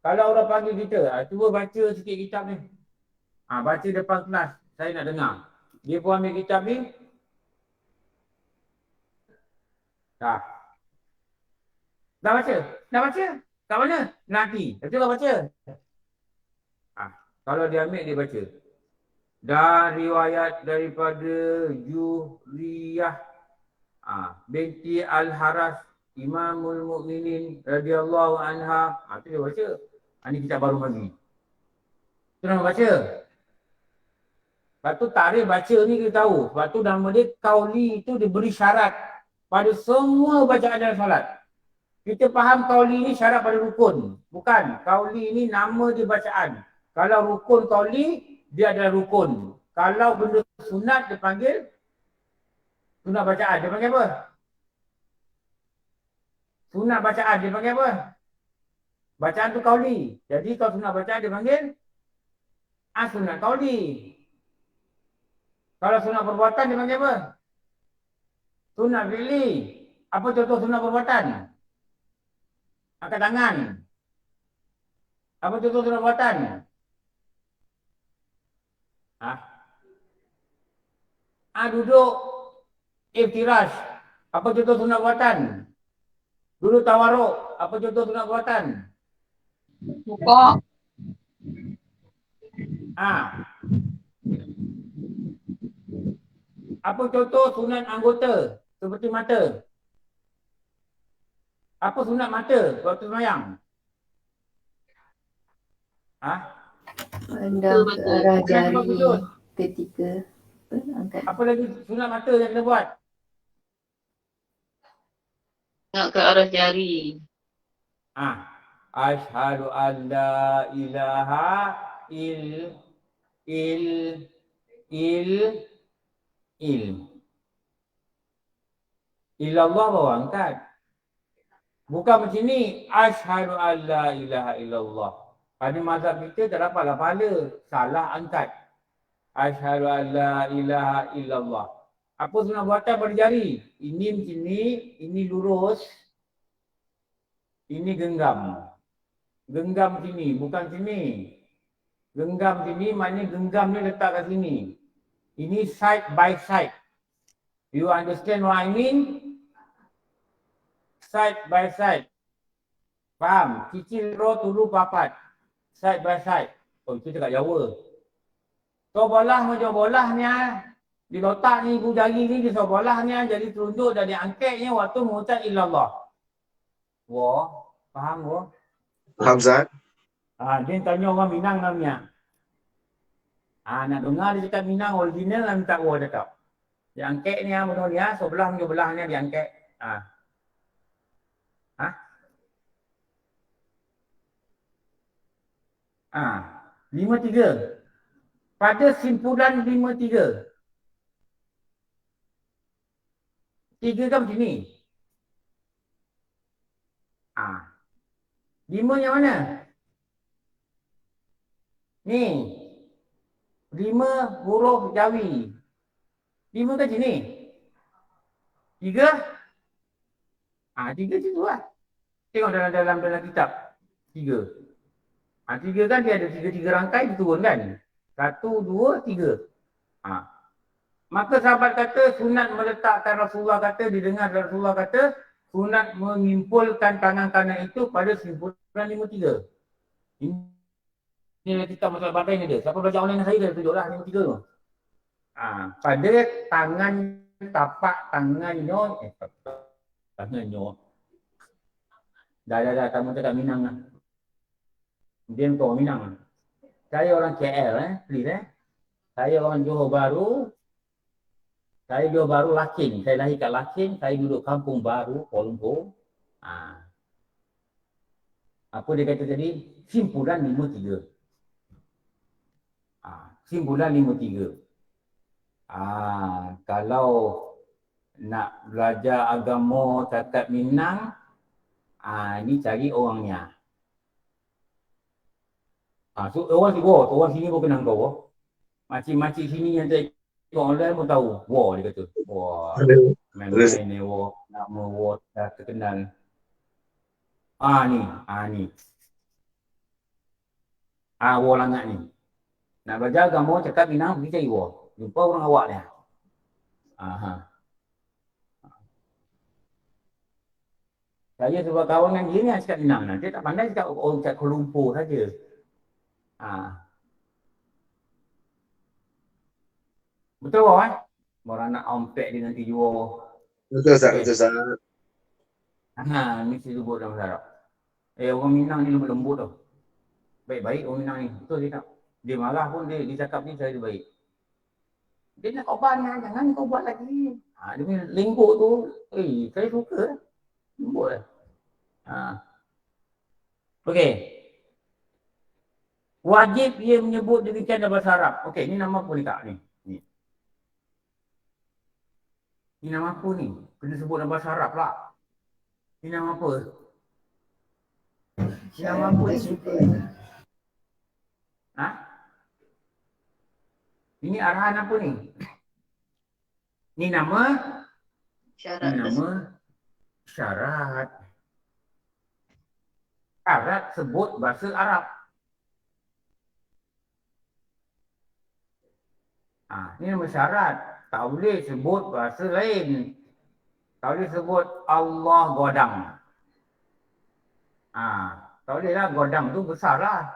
Kalau orang panggil kita, cuba baca sikit kitab ni. Baca depan kelas. Saya nak dengar. Dia pun ambil kitab ni. Dah baca? Dah baca? Kat mana? Nanti. Cuba baca. Kalau dia ambil, dia baca. Dan riwayat daripada Juhriyah binti Al-Haras Imamul Mukminin radhiyallahu anha. Itu dia baca. Ini kitab baru lagi. Itu nama baca. Lepas tu tarikh baca ni kita tahu. Sebab tu nama dia Qauli itu diberi syarat pada semua bacaan dalam salat. Kita faham Qauli ni syarat pada rukun. Bukan. Qauli ni nama dia bacaan. Kalau rukun Qauli, dia adalah rukun. Kalau benda sunat, dia panggil sunat bacaan. Dia panggil apa? Sunat bacaan, dia panggil apa? Bacaan tu Qauli. Jadi kalau sunat bacaan, dia panggil sunat Qauli. Kalau sunat perbuatan, dia panggil apa? Sunat fi'li. Apa contoh sunat perbuatan? Angkat tangan. Apa contoh sunat perbuatan? Duduk iftirash. Apa contoh sunat perbuatan? Duduk tawaruk. Apa contoh sunat perbuatan?
Rukuk.
Apa contoh sunat anggota seperti mata? Apa sunat mata waktu sembahyang?
Pandang ke arah jari ketika angkat.
Apa lagi sunat mata yang kita buat?
Nak ke arah jari.
Asyhadu an la ilaha illallah bawa angkat. Bukan macam ni. Asyhadu an la ilaha illallah. Pada mazhab kita tak dapatlah pahala. Salah angkat. Asyhadu an la ilaha illallah. Apa sunat buatan pada jari? Ini macam ni, ini lurus. Ini genggam. Genggam macam ni, bukan macam ni. Genggam sini maknanya genggam ni letak kat sini. Ini side by side. You understand what I mean? Side by side. Faham? Cicil ro tulu papat. Side by side. Oh itu cakap Jawa. So bolah macam bolah ni di letak ni ibu jari ni di so bolah ni jadi telunjuk dan diangkatnya waktu mengucap illallah. Wah, faham wah?
Faham Ustaz?
Dia tanya orang Minang namanya. Nak dengar dia cakap Minang original lah minta wah cakap. Dia angkat ni betul dia, sebelah ni belah ni dia angkat. Ha. 53. Pada simpulan 53. 3 kan macam ni. 5 yang mana? Ni. 5 huruf Jawi. 5 kan macam ni. 3. 3 situ lah. Tengok dalam kitab. 3. 3 kan dia ada 3 rangkai diturun kan. 1, 2, 3. Maka sahabat kata sunat meletakkan Rasulullah kata, didengar Rasulullah kata sunat mengimpulkan tangan kanan itu pada simpulan 53. Ini kita masalah badan ni dia. Siapa belajar online dengan saya dia tunjuklah 53 tu. Pada tangan tapak tangannya tangannya. Dah kamu cakap Minang lah. Dia kau Minang. Saya orang KL please Saya orang Johor Bahru. Saya Johor Bahru Lakin. Saya lahir kat Lakin, saya duduk Kampung Baru, Kuala Lumpur. Apa dia kata tadi? Simpulan 53. Simpulan 53. Kalau nak belajar agama cakap Minang, ni cari orangnya. So orang sini pun kenal kau. Makcik-makcik sini yang saya tengok online pun tahu. Wah dia kata. Wah. Main-main ni wah. Nama wah dah terkenal. Ni. Wah langat ni. Nak belajar agama cakap Minang pergi cari wah. Jumpa orang awak dia. Saya sebab kawan dengan dia ni cakap Minang. Dia tak pandai cakap orang cakap Kuala Lumpur saja. Betul wah Orang nak ompek dia nanti jual.
Betul Ustaz, betul Ustaz.
Mesti sebut dalam Arab. Orang Minang ni lembut tau. Baik-baik orang Minang ni. Betul dia tak. Dia marah pun dia cakap ni saya baik. Dia nak korban jangan kau buat lagi. Dia punya lembut tu. Saya suka. Lembut lah. Okey. Wajib dia menyebut demikian dalam bahasa Arab. Okey, ni nama apa ni kak ni? Ni nama apa ni? Kena sebut dalam bahasa Arab pula. Ni nama apa? Ni nama apa ni? Ini arahan apa ni? Ni nama?
Syarat.
Ni nama syarat. Syarat sebut bahasa Arab. Ni nama syarat. Tak boleh sebut bahasa lain. Tak boleh sebut Allah godang. Tak boleh lah, godang tu besar lah.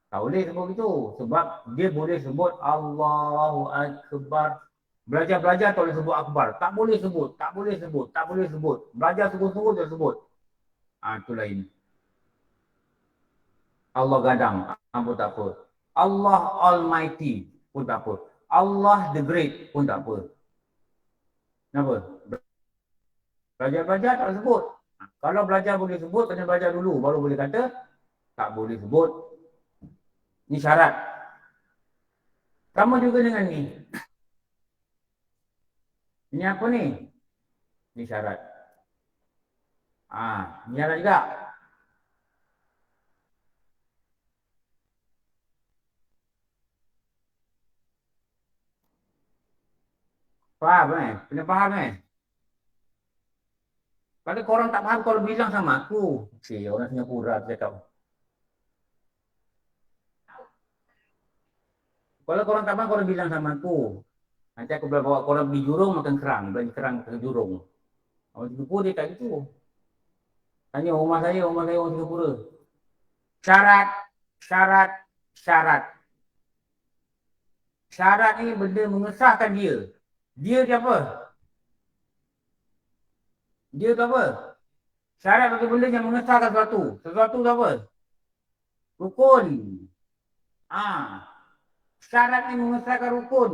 Tak boleh sebut itu. Sebab dia boleh sebut Allahu Akbar. Belajar-belajar tak boleh sebut Akbar. Tak boleh sebut, tak boleh sebut, tak boleh sebut. Belajar sungguh-sungguh tak sebut. Itu lain. Allah gadang, pun tak apa. Allah Almighty pun tak apa. Allah the Great pun tak apa. Kenapa? Belajar-belajar tak sebut. Kalau belajar boleh sebut, kena belajar dulu. Baru boleh kata, tak boleh sebut. Ni syarat. Sama juga dengan ni. Ini apa ni? Ni syarat. Ni syarat juga. Faham Kena faham Kalau korang tak faham, korang bilang sama aku. Orang Singapura cakap. Kalau korang tak faham, korang bilang sama aku. Nanti aku bawa korang pergi jurung makan kerang. Bagi kerang ke jurung. Orang Singapura dia tak gitu. Tanya rumah saya orang Singapura. Syarat, syarat, syarat. Syarat ni benda mengesahkan dia. Dia apa? Dia tu apa? Syarat satu benda yang mengesahkan sesuatu. Sesuatu tu apa? Rukun. Syarat ni mengesahkan rukun.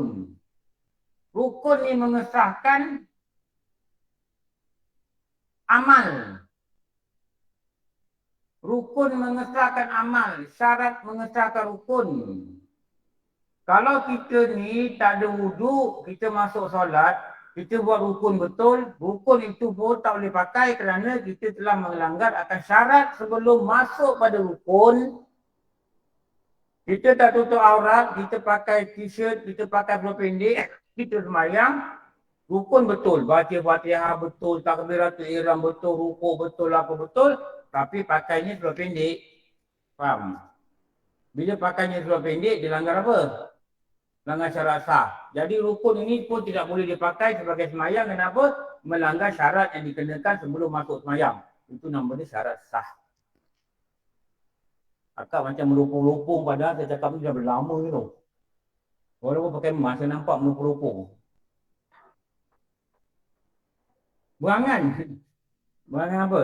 Rukun ni mengesahkan amal. Rukun mengesahkan amal. Syarat mengesahkan rukun. Kalau kita ni tak ada wuduk, kita masuk solat, kita buat rukun betul, rukun itu pun tak boleh pakai kerana kita telah melanggar akan syarat sebelum masuk pada rukun. Kita tak tutup aurat, kita pakai t-shirt, kita pakai seluar pendek, kita sembahyang, rukun betul, baca Fatihah betul, takbiratul ihram betul, rukuk betul, apa betul, tapi pakainya seluar pendek. Faham? Bila pakainya seluar pendek, dia langgar apa? Langgar syarat sah. Jadi rukun ini pun tidak boleh dipakai sebagai semayang. Kenapa? Melanggar syarat yang dikenakan sebelum masuk semayang. Itu namanya syarat sah. Akak macam melopong-lopong padahal saya cakap ni dah berlama ni tu. Walaupun pakai emas, saya nampak melopong-lopong. Berangan. Berangan apa?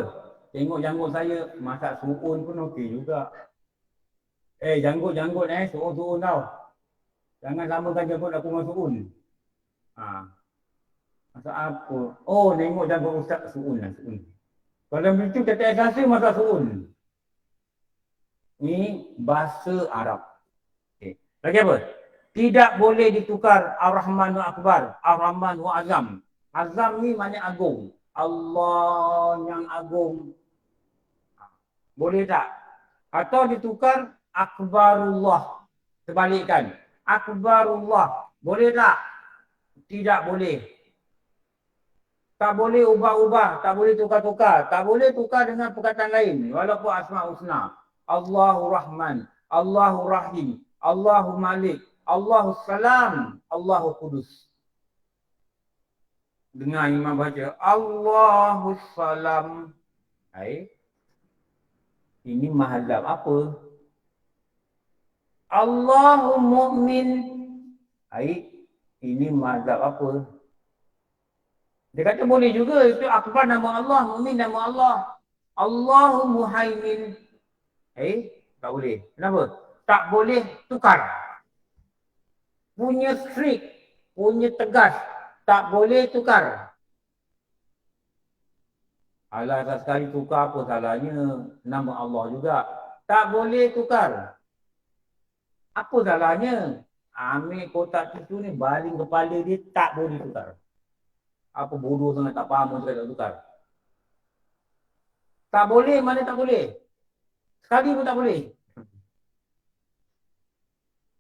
Tengok janggut saya, masak suun pun okey juga. Janggut-janggut suun-suun tau. Jangan samakan janggut aku dengan suun. Masak apa? Oh, tengok janggut ustaz suun lah. Suun. Kalau begitu kata asasi masak suun. Ini bahasa Arab. Okay. Lagi apa? Tidak boleh ditukar Ar-Rahman wa Akbar, Ar-Rahman wa Azam. Azam ni maknanya agung. Allah yang agung. Boleh tak? Atau ditukar Akbarullah. Sebalikkan. Akbarullah. Boleh tak? Tidak boleh. Tak boleh ubah-ubah. Tak boleh tukar-tukar. Tak boleh tukar dengan perkataan lain. Walaupun Asma' Husna. Allahu Rahman, Allahu Rahim, Allahu Malik, Allahu Salam, Allahu Qudus. Dengar imam baca Allahu Salam. Ini mahadab apa? Allahu Mu'min. Ini mahadab apa? Dia kata boleh juga. Itu akbar nama Allah, Mu'min nama Allah. Allahu Muhaimin. Tak boleh. Kenapa? Tak boleh tukar. Punya strict, punya tegas. Tak boleh tukar. Alah, sekali tukar apa salahnya? Nama Allah juga. Tak boleh tukar. Apa salahnya? Ambil kotak tisu ni, baling kepala dia, tak boleh tukar. Apa bodoh sangat, tak faham macam tak tukar. Tak boleh, mana tak boleh? Sekali pun tak boleh.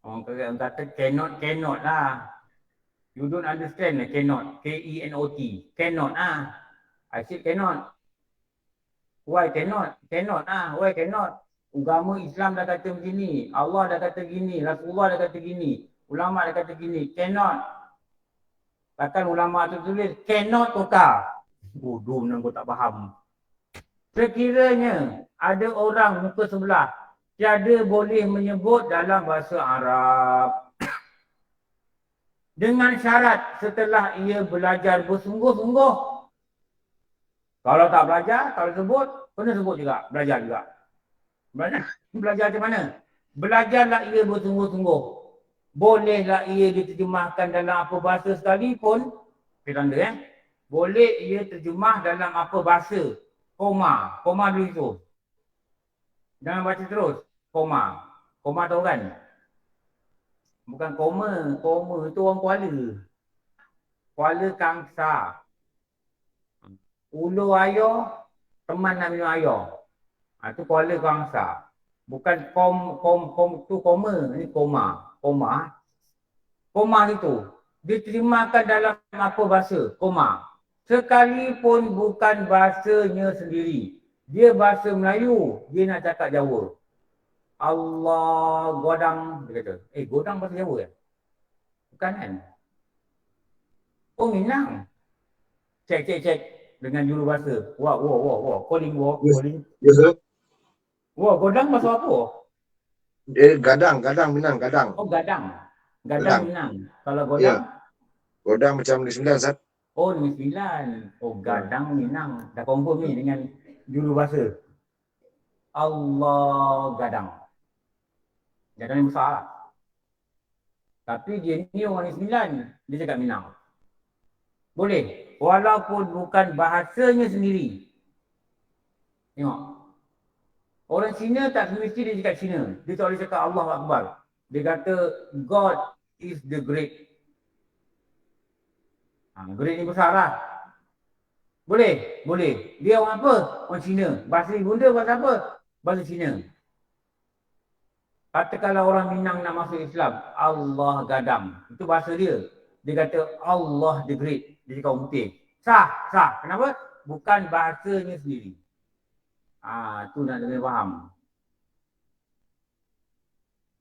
Orang kata cannot lah. You don't understand cannot. K-E-N-O-T. Cannot lah. I said cannot. Why cannot? Cannot lah. Why cannot? Agama Islam dah kata begini. Allah dah kata gini. Rasulullah dah kata gini. Ulama dah kata gini. Cannot. Takkan ulama tu tulis cannot tukar. Bodoh memang kau tak faham. Sekiranya ada orang muka sebelah tiada boleh menyebut dalam bahasa Arab dengan syarat setelah ia belajar bersungguh-sungguh. Kalau tak belajar, kalau sebut, kena sebut juga, belajar juga. Belajar macam mana? Belajarlah ia bersungguh-sungguh. Bolehlah ia diterjemahkan dalam apa bahasa sekalipun. Tanda boleh ia terjemah dalam apa bahasa. Koma dulu itu. Jangan baca terus. Koma tahu kan? Bukan koma itu orang Kuala. Kuala Kangsa. Ulu ayo, teman nak minum ayo. Itu Kuala Kangsa. Bukan tu koma, ini koma. Koma itu diterjemahkan dalam apa bahasa? Koma. Sekalipun bukan bahasanya sendiri. Dia bahasa Melayu, dia nak cakap Jawa. Allah godang, dia kata. Godang bahasa Jawa kan? Bukan kan? Oh Minang. Cek dengan jurubahasa. Wah. Calling.
Ya, Ustaz.
Wah, Godang bahasa apa?
Gadang, Minang, Gadang.
Oh, Gadang.
Gadang.
Minang. Kalau
Ya,
Godang?
Godang macam Negeri Sembilan, Ustaz.
Oh, Negeri Sembilan. Oh, Gadang Minang. Dah confirm ni dengan jurubahasa. Allah Gadang. Gadang yang besar lah. Tapi dia ni orang Negeri Sembilan. Dia cakap Minang. Boleh. Walaupun bukan bahasanya sendiri. Tengok. Orang Cina tak semesti dia cakap Cina. Dia tak boleh cakap Allah Akbar. Dia kata God is the great. Great ni besar lah. Boleh? Boleh. Dia orang apa? Orang Cina. Bahasa ibunda bahasa apa? Bahasa Cina. Katakanlah orang Minang nak masuk Islam. Allah Gadang. Itu bahasa dia. Dia kata Allah the great. Dia cakap putih. Sah. Kenapa? Bukan bahasanya sendiri. Tu nak kena faham.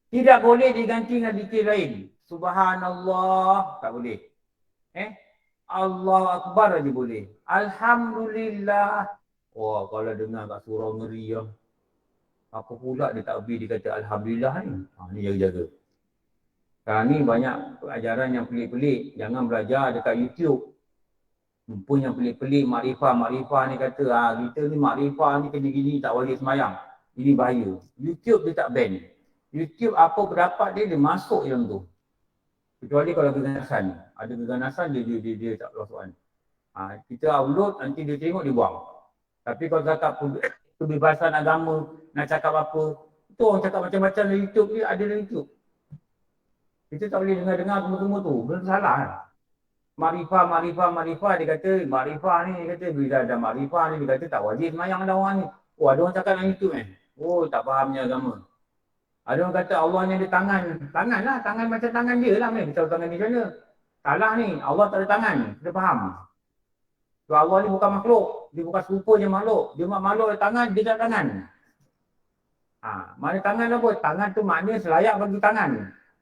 Tidak boleh diganti dengan dikir lain. Subhanallah. Tak boleh. Allah Akbar aja boleh. Alhamdulillah. Wah, kalau dengar kat surau ngeri lah. Apa pula dia takbir dia kata Alhamdulillah ni. Ni jaga-jaga. Sekarang ni banyak ajaran yang pelik-pelik. Jangan belajar dekat YouTube. Pun yang pelik-pelik makrifah ni kata kita ni makrifah ni kena gini tak wajib semayang. Ini bahaya. YouTube dia tak ban. YouTube apa pendapat dia masuk yang tu. Kecuali kalau keganasan. Ada keganasan dia tak masukkan. Kita upload nanti dia tengok dia buang. Tapi kalau cakap kebebasan agama nak cakap apa, tu orang cakap macam-macam dalam YouTube ni ada dalam YouTube. Kita tak boleh dengar semua tu. Benda salah kan. Makrifah dia kata makrifah ni dia kata bila ada makrifah ni dia kata tak wajib semayang ada orang ni. Oh ada orang cakap dalam YouTube Oh tak fahamnya agama. Ada orang kata Allah ni ada tangan. Tangan lah, tangan macam tangan dia lah ni. Kita tahu tangan dia macam mana. Salah ni, Allah tak ada tangan. Kita faham. So Allah ni bukan makhluk. Dia bukan serupa je makhluk. Dia makhluk ada tangan, dia tak ada tangan. Mana tangan apa? Tangan tu maknanya selayak bagi tangan.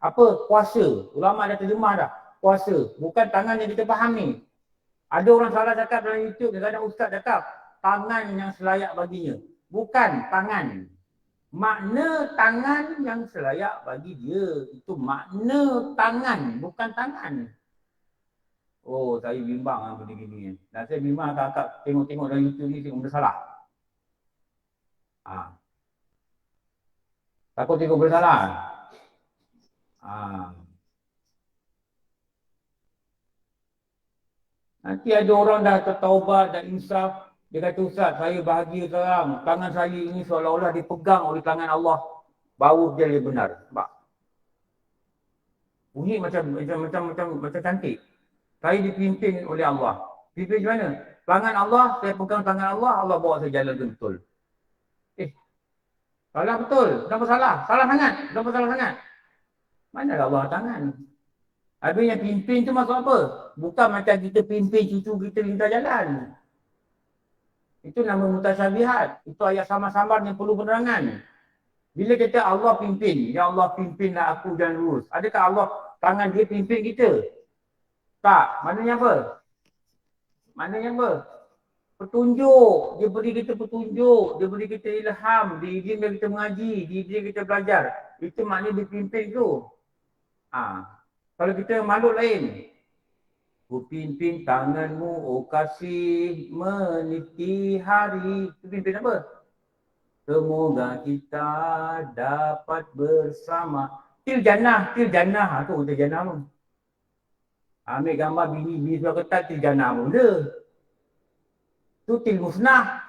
Apa? Kuasa. Ulama dah terjemah dah. Kuasa. Bukan tangan yang kita faham ni. Ada orang salah cakap dalam YouTube, kadang-kadang ustaz cakap tangan yang selayak baginya. Bukan tangan. Makna tangan yang selayak bagi dia. Itu makna tangan, bukan tangan. Oh, saya bimbang lah benda gini. Dan saya bimbang kakak tengok-tengok dalam YouTube ni tengok benda salah. Takut tengok benda salah. Nanti ada orang dah tertaubat dan insaf. Dia kata, Ustaz, saya bahagia sekarang. Tangan saya ini seolah-olah dipegang oleh tangan Allah. Baru dia benar. Nampak? Bunyi macam cantik. Saya dipimpin oleh Allah. Pimpin macam mana? Tangan Allah, saya pegang tangan Allah, Allah bawa saya jalan betul. Salah betul. Kenapa salah? Salah sangat. Kenapa salah sangat? Mana ada Allah tangan? Habis yang pimpin tu maksud apa? Bukan macam kita pimpin cucu kita lintas jalan. Itu nama mutasyabihat. Itu ayat samar-samar yang perlu penerangan. Bila kita Allah pimpin, ya Allah pimpinlah aku dan lurus. Adakah Allah tangan dia pimpin kita? Tak. Maknanya apa? Maknanya apa? Petunjuk. Dia beri kita petunjuk. Dia beri kita ilham. Dia izinkan kita mengaji. Dia izinkan kita belajar. Itu maknanya dia pimpin tu. Kalau kita makhluk lain. Ku pimpin tanganmu, oh kasih meniti hari. Itu pimpin apa? Semoga kita dapat bersama. Til jannah tu udah jannah tu. Ambil gambar bini sebelah ketat til jannah pun dia. Tu til musnah.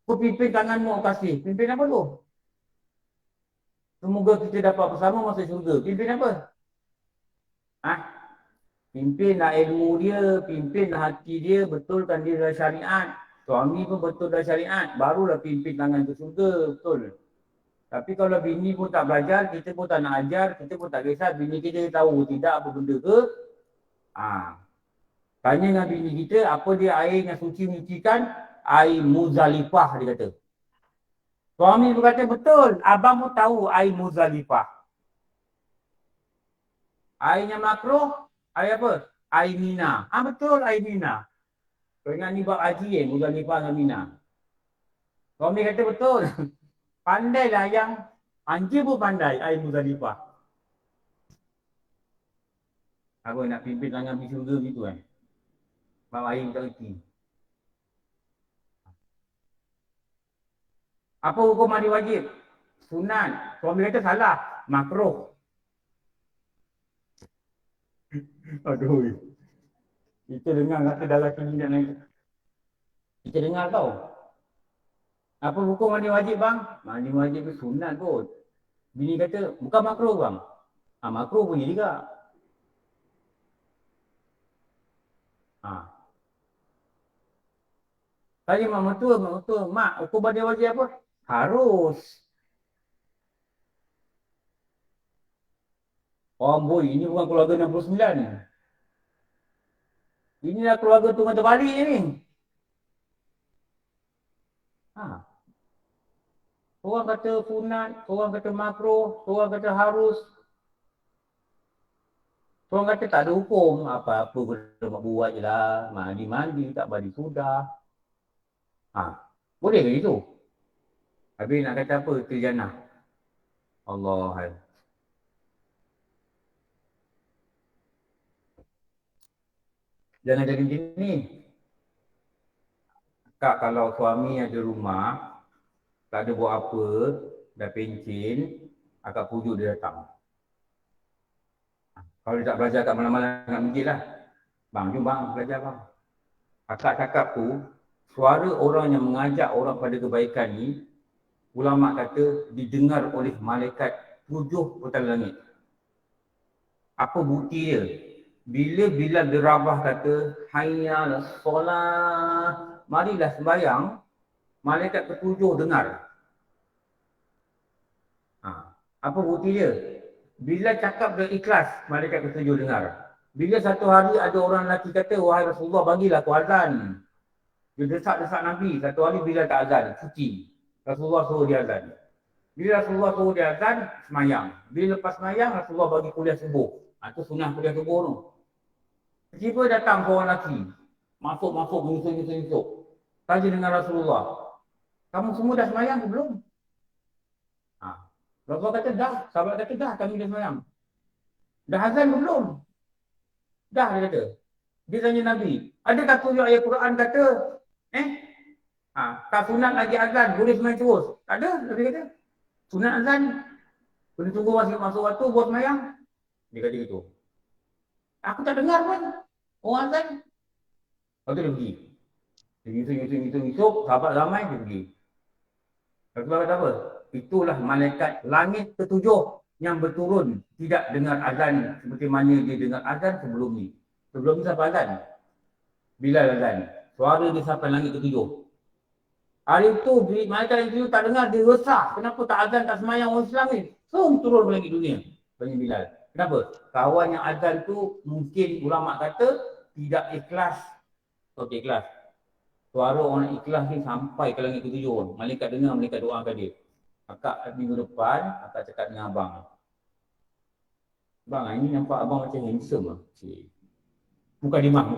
Ku pimpin tanganmu, oh kasih. Pimpin apa tu? Semoga kita dapat bersama masuk syurga. Pimpin apa? Pimpinlah ilmu dia, pimpinlah hati dia, betulkan dia dalam syariat. Suami pun betul dalam syariat, barulah pimpin tangan ke syurga, betul. Tapi kalau bini pun tak belajar, kita pun tak nak ajar, kita pun tak kisah, bini kita tahu tidak apa benda ke. Tanya dengan bini kita, apa dia air yang suci menyucikan? Air Muzdalifah, dia kata. Suami berkata, betul, abang pun tahu air Muzdalifah. Airnya makruh, air apa? Air Mina. Betul air Mina. Kau ingat ni bab haji Muzdalifah dengan Mina. Suami kata betul. Pandailah yang anjing pun pandai air Muzdalifah. Aku nak pimpin tangan pergi syurga gitu kan. Bab air tak erti. Apa hukum mandi wajib? Sunat. Suami kata salah. Makruh. Aduh. Kita dengar kata dalam kini dan lain. Kita dengar tau. Apa hukum mandi wajib bang? Mandi wajib itu sunat kot. Bini kata, bukan makruh bang. Makruh punya juga. Tanya mak mertua, mak hukum mandi wajib apa? Harus. Boy, ini bukan keluarga 69 ni. Inilah keluarga Tunggal Terbalik ni. Orang kata sunat, orang kata makruh, orang kata harus. Orang kata tak ada hukum. Apa-apa kena buat je lah. Mandi-mandi, tak mandi sudah. Boleh ke itu? Habis nak kata apa? Terjanah. Allah. Jangan jadi macam ni. Kak kalau suami ada rumah, tak ada buat apa, dah pencin, akak pujuk dia datang. Kalau dia tak belajar kat malam-malam kat masjid lah. Bang, jom bang, belajar bang. Akak cakap tu, suara orang yang mengajak orang pada kebaikan ni, ulama kata didengar oleh malaikat 7 petang langit. Apa bukti dia? Bila Bilal bin Rabah kata, hayya ala solah, marilah sembahyang, malaikat ke-7 dengar. Apa bukti dia? Bila cakap dengan ikhlas, malaikat ke-7 dengar. Bila satu hari ada orang lelaki kata, wahai Rasulullah, bagilah aku azan. Dia desak-desak Nabi, satu hari Bilal tak azan, cuti. Rasulullah suruh dia azan. Bila Rasulullah suruh dia azan, semayang. Bila lepas semayang, Rasulullah bagi kuliah subuh. Itu sunnah kuliah subuh tu. Tiba datang seorang lelaki. Masuk, menyusup. Tanya dengan Rasulullah. Kamu semua dah semayang ke belum? Rasulullah kata dah. Sahabat kata dah, kami dah semayang. Dah azan ke belum? Dah, dia kata. Dia tanya Nabi. Adakah tunjuk ayat Quran kata, tak sunat lagi azan, boleh semayang terus? Tak ada, Nabi kata. Sunat azan. Kena tunggu masuk waktu buat semayang. Dia kata gitu. Aku tak dengar pun. Orang azan. Lepas tu dia pergi. Dia ngisuk, sahabat ramai dia pergi. Rasulullah kata apa? Itulah malaikat langit ke-7 yang berturun tidak dengar azan seperti mana dia dengar azan sebelum ni. Sebelum ni siapa azan? Bilal azan. Suara dia sampai langit ke-7. Hari itu malaikat yang ke-7 tak dengar, dia resah. Kenapa tak azan, tak semayang orang Islam ni? Turun ke langit dunia. Tanya Bilal. Kenapa? Kawan yang azan tu mungkin ulama kata tidak ikhlas. Okey, ikhlas. Suara orang ikhlas ni sampai ke langit ke-7. Malaikat dengar, malaikat doakan dia. Akak minggu depan, akak cakap dengan abang. Bang, ini nampak abang macam handsome lah. Muka dimah.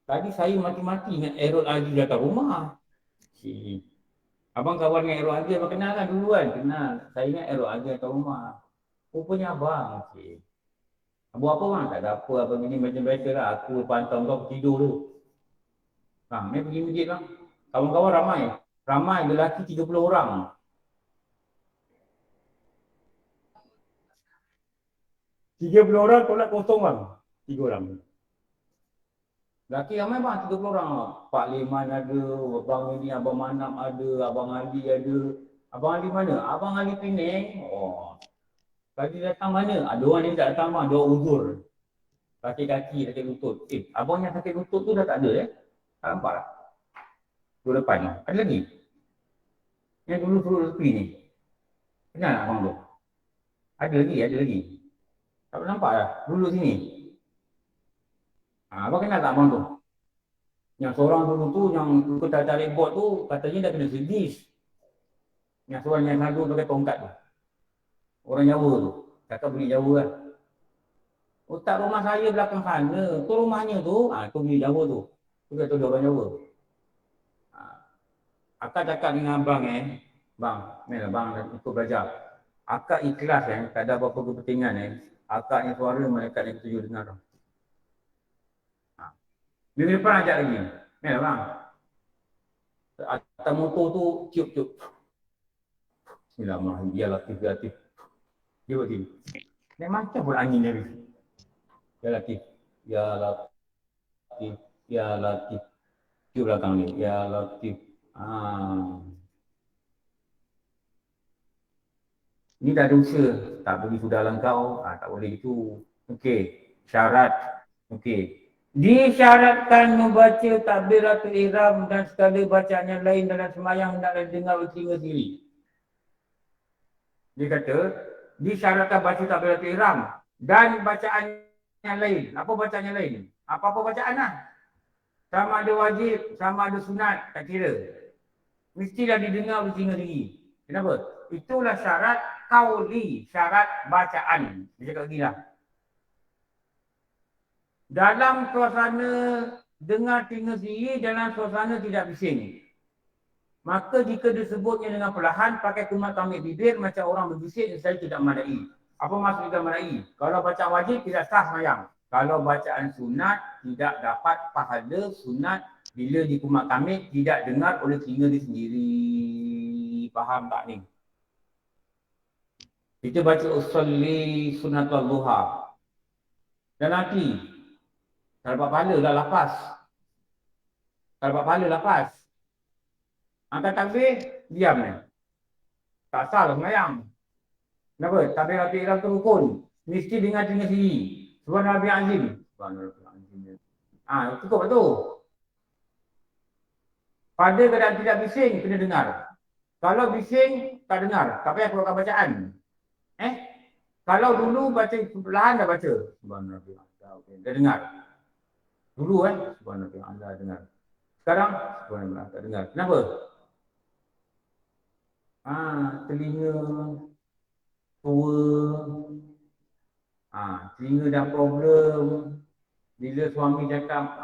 Tadi saya mati-mati dengan Errol Aziz datang rumah. Abang kawan dengan Errol Aziz, abang kenal kan dulu kan? Kenal. Saya ingat Errol Aziz datang rumah. Rupanya abang. Buat apa bang? Tak ada apa, abang ini macam biasa lah. Aku pantau kau tidur tu. Bang, ni pergi masjid bang. Kawan-kawan ramai. Ramai, lelaki 30 orang. 30 orang tolak kosong bang. 3 orang. Lelaki ramai bang, 30 orang. Pak Liman ada, Abang ini, Abang Manam ada, Abang Ali ada. Abang Ali mana? Abang Ali Penang. Tadi datang mana? Ada orang yang tak datang bang, ada orang uzur. Kaki-kaki, sakit lutut. Abang yang sakit lutut tu dah tak ada Tak nampak lah. Tu depan. Ada lagi? Yang dulu suruh tepi ni. Kenal tak abang tu? Ada lagi. Tak nampak lah. Dulu sini. Abang kenal tak abang tu? Yang seorang dulu tu, yang suka tarik bot tu, katanya dah kena sedis. Yang seorang yang ngadu pakai tongkat tu. Orang Jawa tu. Kakak beli Jawa lah. Otak rumah saya belakang sana. Tu rumahnya tu. Tu di Jawa tu. Tu kata dia orang Jawa. Akak cakap dengan abang bang, ni lah bang ikut belajar. Akak ikhlas tak ada apa-apa kepentingan akak ni suara malaikat yang ketujuh dengar. Minggu depan ajak lagi. Ni lah bang. Atas motor tu ciup-ciup. Bismillahirrahmanirrahim. Ya Latif, Ya Latif. Dia buat gini. Ni macam pun angin dia. Ya Latif, Ya Latif, Ya Latif. Ciup belakang ni. Ya Latif. Ni dah ada usaha. Tak boleh sudah lah kau. Tak boleh itu. Okey. Syarat. Okey. Disyaratkan membaca takbiratul ihram dan segala bacaan yang lain dalam sembahyang hendaklah dengar oleh telinga sendiri. Dia kata, disyaratkan baca takbiratul ihram dan bacaan yang lain. Apa bacaan yang lain? Apa-apa bacaan lah. Sama ada wajib, sama ada sunat, tak kira. Mestilah didengar oleh telinga sendiri. Kenapa? Itulah syarat qauli, syarat bacaan. Dia cakap begini lah. Dalam suasana dengar telinga sendiri, dalam suasana tidak bising. Maka jika disebutnya dengan perlahan, pakai kumat tamik bibir macam orang berbisik, saya tidak memadai. Apa maksud tidak memadai? Kalau bacaan wajib, tidak sah sembahyang. Kalau bacaan sunat, tidak dapat pahala sunat bila dikumat tamik, tidak dengar oleh telinga dia sendiri. Faham tak ni? Kita baca usalli sunatul duha. Dan nanti kalau dapat pahala dah lepas. Kalau dapat pahala lepas. Angkat takbir, diam ni. Tak salah sembahyang. Kenapa? Takbiratul ihram tu rukun. Mesti dengar telinga sendiri. Subhanallah Rabbil Azim. Subhanallah Rabbil Azim. Cukup tu. Pada keadaan tidak bising, kena dengar. Kalau bising, tak dengar. Tak payah keluarkan bacaan. Kalau dulu baca perlahan dah baca. Subhanallah Rabbil Azim. Dah dengar. Dulu subhanallah anda dengar. Sekarang subhanallah tak dengar. Kenapa? Telinga tua. Telinga dah problem. Bila suami cakap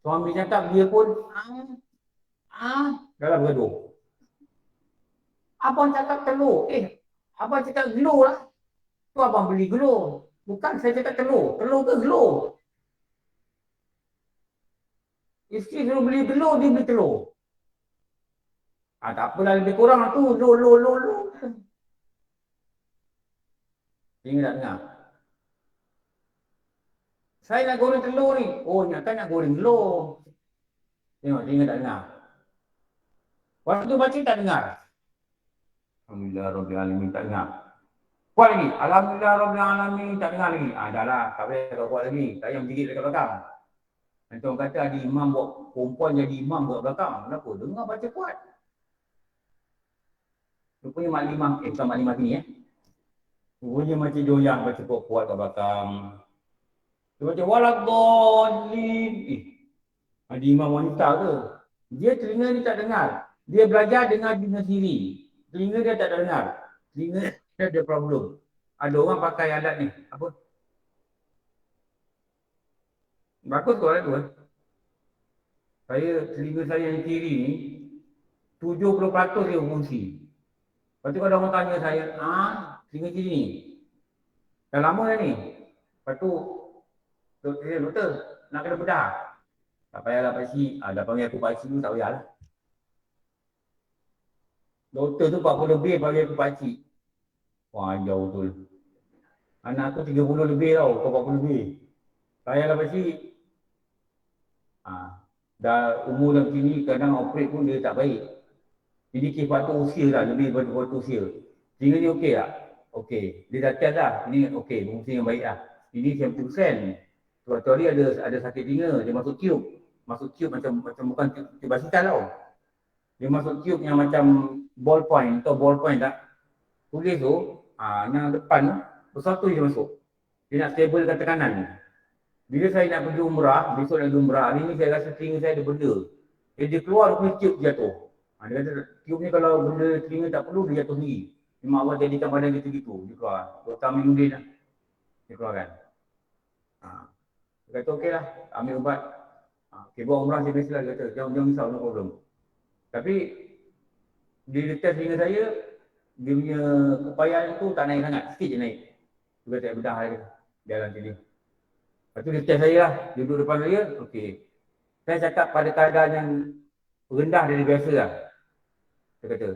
suami cakap dia pun dalam bergaduh. Abang cakap telur. Abang cakap glow lah. Tu abang beli glow. Bukan saya cakap telur. Telur ke glow? Isteri suruh beli telur, dia beli telur. Tak apalah lebih kurang tu. Lo. Dia tak dengar. Saya nak goreng telur ni. Oh, kan nak goreng telur. Tengok, dia tak dengar. Waktu tu baca tak dengar. Alhamdulillah Rabbil Alamin tak dengar. Buat lagi. Alhamdulillah Rabbil Alamin tak dengar lagi. Dah lah. Tak payah kau buat lagi. Tak payah menggigit dekat belakang. Nanti orang kata ada imam buat perempuan jadi imam buat belakang. Kenapa? Dengar baca kuat. Rupanya maklimah. Bukan maklimah sini Rupanya macam doyang baca kuat kat belakang. Dia baca waladhdallin. Ada imam wanita ke? Dia telinga ni tak dengar. Dia belajar dengar telinga sendiri. Telinga dia tak dengar. Telinga dia ada problem. Ada orang pakai alat ni. Apa? Bagus tu alat tu. Telinga saya yang kiri ni 70% dia fungsi. Lepas tu kalau orang tanya saya, telinga kiri ni dah lama dah ni. Lepas tu doktor nak kena bedah. Tak payahlah pakcik. Dah panggil aku pakcik tu tak payahlah. Doktor tu 40 lebih panggil aku pakcik. Wah, jauh betul. Anak aku 30 lebih tau, kau 40 lebih. Payahlah pakcik. Dah umur dah begini, kadang operate pun dia tak baik. Jadi kes faktor usia lah, lebih daripada faktor usia. Telinga ni okey tak? Okey. Dia dah test lah, ini okey, fungsi yang baik lah. Ini 70%. Sebab tu hari ada sakit telinga, dia masuk tube. Masuk tube macam bukan tube basikal tau. Dia masuk tube yang macam ballpoint, tahu ballpoint tak? Tulis tu, yang depan tu, bersatu je masuk. Dia nak stablekan tekanan. Bila saya nak pergi umrah, besok nak pergi umrah, hari ni saya rasa telinga saya ada benda. Dia keluar, dia tube jatuh. Dia kata, tube ni kalau benda telinga tak perlu, dia jatuh sendiri. Memang Allah jadikan badan kita gitu, dia keluar. Doktor minum dia nak. Dia keluarkan. Dia kata okey lah, ambil ubat. Okey, buat umrah je biasalah, dia kata. Jangan risau, no problem. Tapi, dia test dengan saya, dia punya kepayahan tu tak naik sangat, sikit je naik. Dia kata bedah dia, jalan sini. Lepas tu dia test saya lah, duduk depan saya, okey. Saya cakap pada keadaan yang rendah dari biasa lah. Dia kata,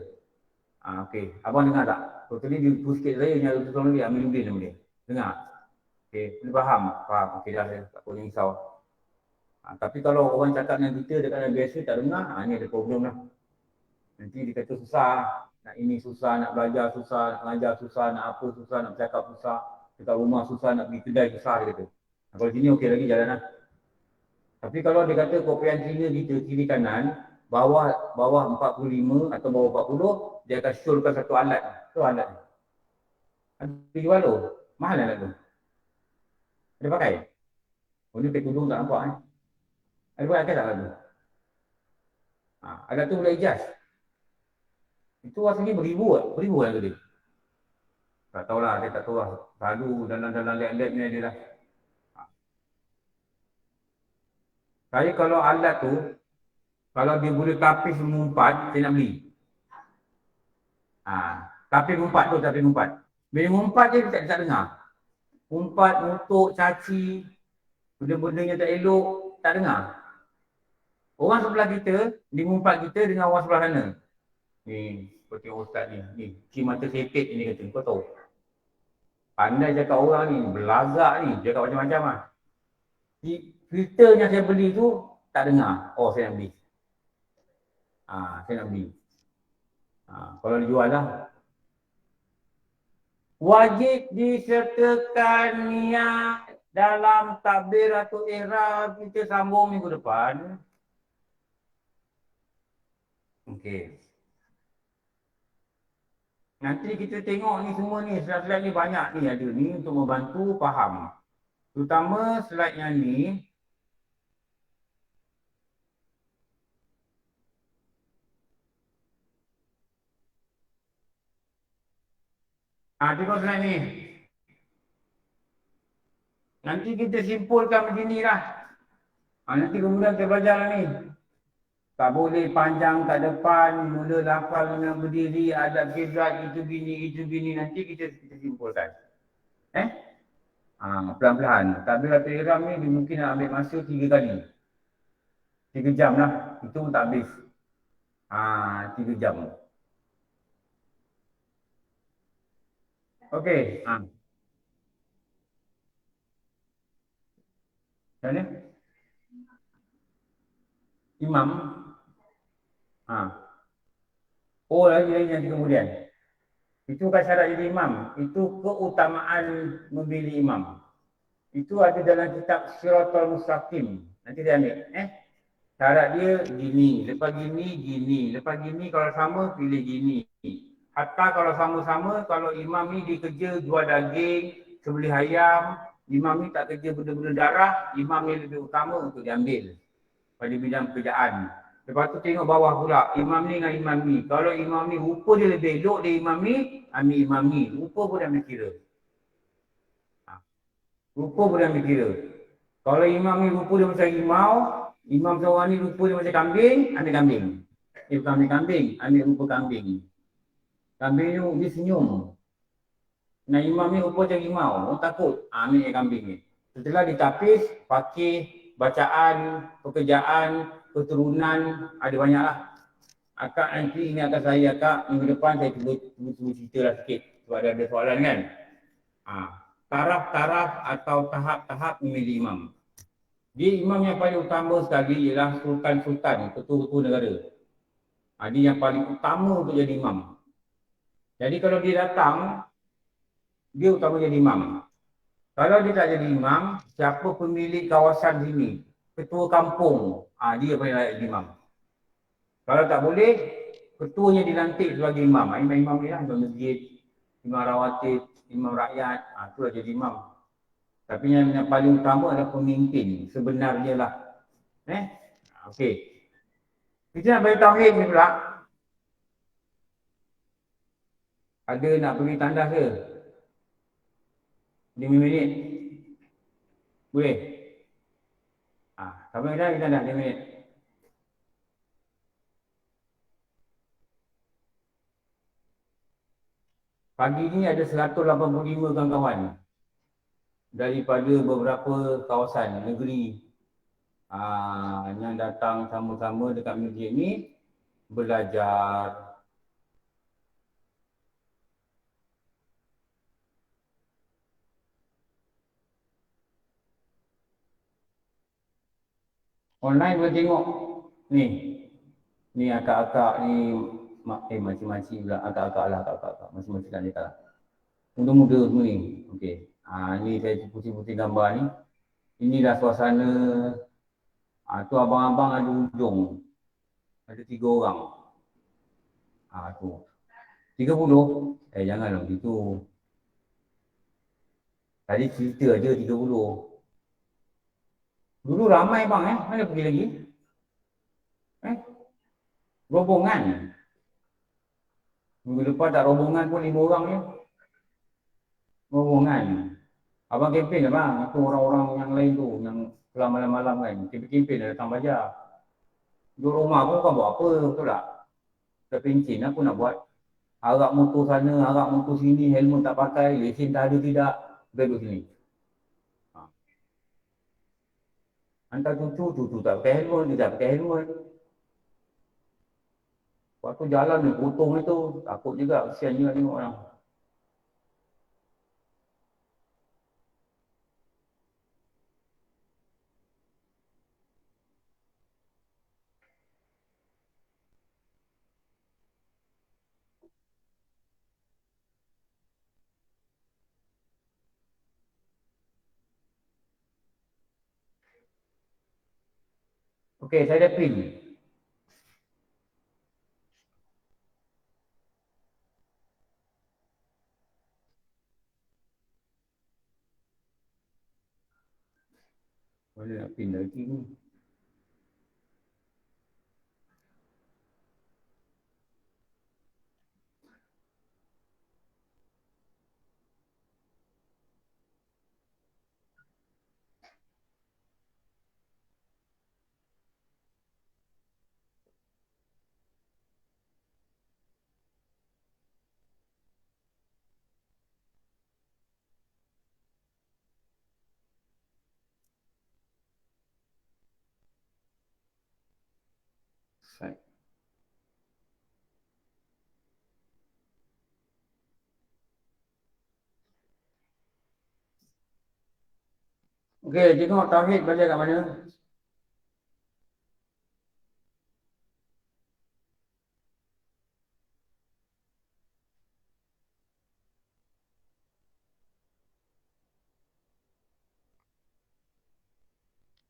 okey, abang dengar tak? Totally dia push sikit saya, nyara betul lagi, ambil ubin nama dia. Dengar? Okey, dia faham. Okey dah, saya tak boleh risau. Tapi kalau orang cakap dengan kita dekat yang biasa tak dengar, ni ada problem lah. Nanti dia kata susah, nak ini susah, nak belajar susah, nak mengajar susah, nak apa susah, nak bercakap susah, dekat rumah susah, nak pergi kedai susah, dia kata. Kalau sini okey lagi jalan lah. Tapi kalau dia kata kopian Cina kita kiri kanan, bawah 45 atau bawah 40, dia akan showkan satu alat. Tu alat ni. Ada jual tu. Mahal alat tu. Ada pakai? Oh ni pakai tudung tak nampak ni. Ada pakai tak alat tu? Alat tu boleh adjust. Itu asli beribu kan tu dia. Tak tahulah, dia tak tahu lah. Selalu dalam lab-lab ni dia lah. Saya kalau alat tu, kalau dia boleh tapis mengumpat, saya nak beli. Tapis mengumpat. Bila mengumpat je, dia tak dengar. Umpat, mutuk, caci, benda-benda yang tak elok, tak dengar. Orang sebelah kita, dia mengumpat kita dengan orang sebelah sana. Ni, seperti ustaz ni. Cik mata sepet ni kata, kau tahu. Pandai cakap orang ni, belagak ni, cakap macam-macam lah. Filter yang saya beli tu tak dengar. Oh, saya nak beli. Saya nak beli. Kalau dijual lah. Wajib disertakan niat dalam takbir atau ihram. Kita sambung minggu depan. Okey. Nanti kita tengok ni semua ni, slide-slide ni banyak ni ada ni untuk membantu faham. Terutama slide yang ni. Tengok slide ni. Nanti kita simpulkan begini lah. Nanti kemudian kita belajar lah ni. Tak boleh panjang kat depan, mula lafal dengan berdiri, adab kiblat, itu gini. Nanti kita simpulkan. Pelan-pelan. Takbiratul ihram ni mungkin nak ambil masa 3 kali. 3 jam lah. Itu tak habis. 3 jam. Okey. Macam mana? Imam. Lagi nanti kemudian. Itu bukan syarat jadi imam. Itu keutamaan memilih imam. Itu ada dalam kitab Siratal Mustaqim. Nanti dia ambil. Syarat dia gini. Lepas gini. Lepas gini kalau sama pilih gini. Hatta kalau sama-sama, kalau imam ni dia kerja jual daging, sembelih ayam, imam ni tak kerja benda-benda darah, imam ni lebih utama untuk diambil pada bidang pekerjaan. Lepas tu tengok bawah pula, imam ni dengan imam ni. Kalau imam ni rupa dia lebih elok dari imam ni, ambil imam ni. Rupa pun dia ambil kira. Rupa pun dia ambil kira. Kalau imam ni rupa dia macam rimau, imam seorang ni rupa dia macam kambing, ambil kambing. Bukan ambil kambing, ambil rupa kambing. Kambing ni dia senyum. Nah imam ni rupa macam rimau, orang takut. Ambil kambing ni. Setelah ditapis, pakai bacaan, pekerjaan, keturunan, ada banyak lah. Akak nanti ini akan saya akak, minggu depan saya cuba cerita lah sikit. Sebab ada soalan kan. Taraf-taraf atau tahap-tahap memilih imam. Dia imam yang paling utama sekali ialah sultan-sultan, ketua-ketua negara. Dia yang paling utama untuk jadi imam. Jadi kalau dia datang, dia utama jadi imam. Kalau dia tak jadi imam, siapa pemilik kawasan sini? Ketua kampung, dia paling layak jadi imam. Kalau tak boleh, ketuanya dilantik sebagai imam. Imam ni lah, imam masjid, imam rawatib, imam rakyat, itulah jadi imam. Tapi yang paling utama adalah pemimpin, sebenarnya lah. Okey. Kita nak bagi tauhid ni pula. Ada nak pergi tandas ke? 5 minit. Boleh? Sampai kita dah 5 minit. Pagi ni ada 185 kawan-kawan daripada beberapa kawasan negeri yang datang sama-sama dekat masjid ni belajar. Online boleh tengok ni. Ni akak-akak ni makcik-makcik pula, akak-akak lah, akak-akak. Makcik-makcik tak dekat lah. Muda-muda semua ni. Okey. Ni saya putih-putih gambar ni. Inilah suasana. Tu abang-abang ada hujung. Ada 3 orang. Tu. 30. Janganlah begitu. Tadi cerita aja 30. Dulu ramai bang mana pergi lagi? Rombongan. Minggu lepas tak rombongan pun 5 orang je. Rombongan. Abang kempen lah bang, itu orang-orang yang lain tu, yang pulang malam-malam kan. Kempen dah datang bajar. Duduk rumah pun bukan buat apa, betul tak? Terpencin aku nak buat. Arak motor sana, arak motor sini, helmet tak pakai, lesen tak ada tidak. Duduk sini. Hantar cucu tak pakai helmet, dia tak pakai helmet. Waktu jalan ni, potong itu, takut juga, kesian juga tengok orang. Okey, saya dah print. Mana nak print lagi ni? Okey, tengok Tauhid belajar kat mana?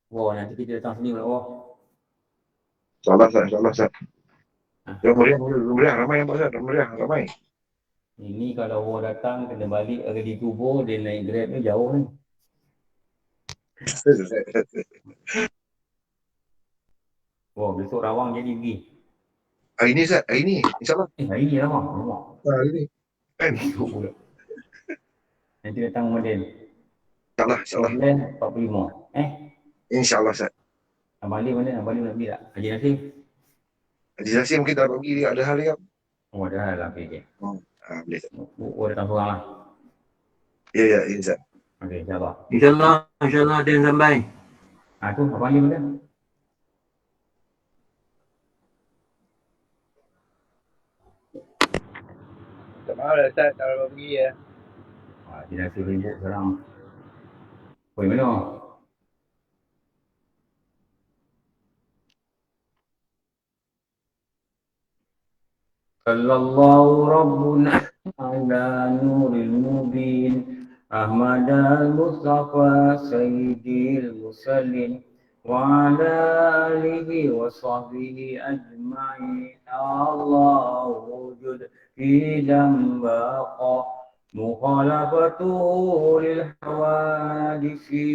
Wah, nanti kita datang sini pula. Wah.
InsyaAllah Ustaz. Meriah, ramai Pak Ustaz, ramai.
Ini kalau orang datang kena balik di Kubur, dia naik Grab ni jauh ni. Wah, besok Rawang jadi pergi.
Hari ni Ustaz, hari ni insyaAllah.
Hari ni Rawang.
Hari ni. Kan?
Nanti datang model.
InsyaAllah.
45.
InsyaAllah Ustaz.
Abang Ali mana? Abang Ali nak pergi tak? Haji Nasir?
Haji Nasir mungkin tak pergi dia, ada hal dia.
Oh, ada hal lah. Okay.
Boleh Ustaz.
Datang seorang lah.
Ya, Ustaz.
Okey, insyaAllah.
InsyaAllah ada yang sampai.
Tu, Abang Ali mana?
Tak mahu lah Ustaz, tak boleh pergi ya.
Haji Nasir ribut sekarang. Oi, mana? Sallallahu Rabbuna ala nuril mubin Ahmad al-Mustafa Sayyidil Musallin wa ala alihi wa sahbihi ajma'in Allahu wujud fi dambaqa mukhalafatu lil hawadisi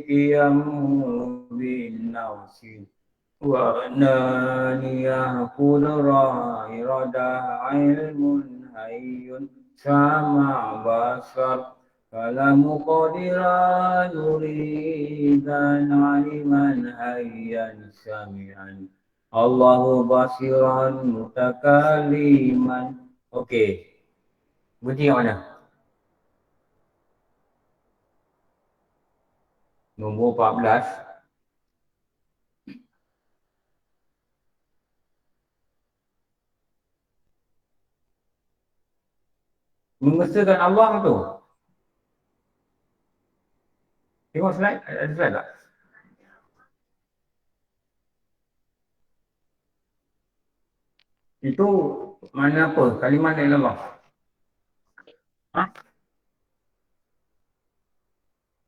qiyamu bin nawsin وأنانيه قدرة إرادة علم حي سمع بصر Kalamu qadiran yuridan aliman hayyan sami'an. Allahu basiran mutakaliman. Okey. Berhenti kat mana? Nombor 14. Mengesahkan Allah tu. Tengok slide, ada slide tak? Itu mana apa? Kalimat la ilallah. Ha?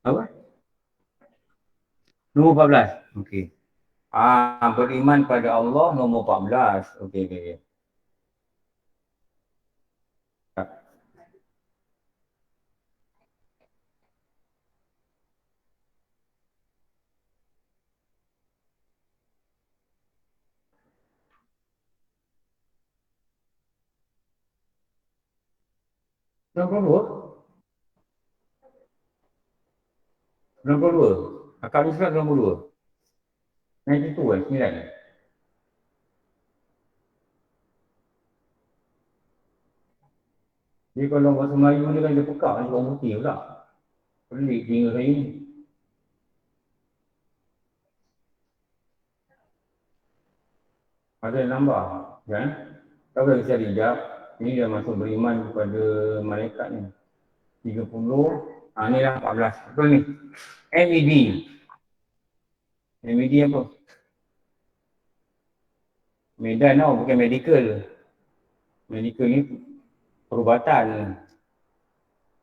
Apa? Nombor 14. Okey. Beriman pada Allah nombor 14. Okey. Nombor 2. Akal Islam nombor 2. Yang itu 9. Jadi kalau bahasa Melayu ni kan dia pekak ni orang putih pula. Pelik tinggal saya ni. Ada yang nambah kan? Tak boleh cari jap. Ini dah masuk beriman kepada malaikat ni. 30. Ni lah 14. Betul ni. MED. MED apa? Medan tau, bukan medical. Medical ni perubatan.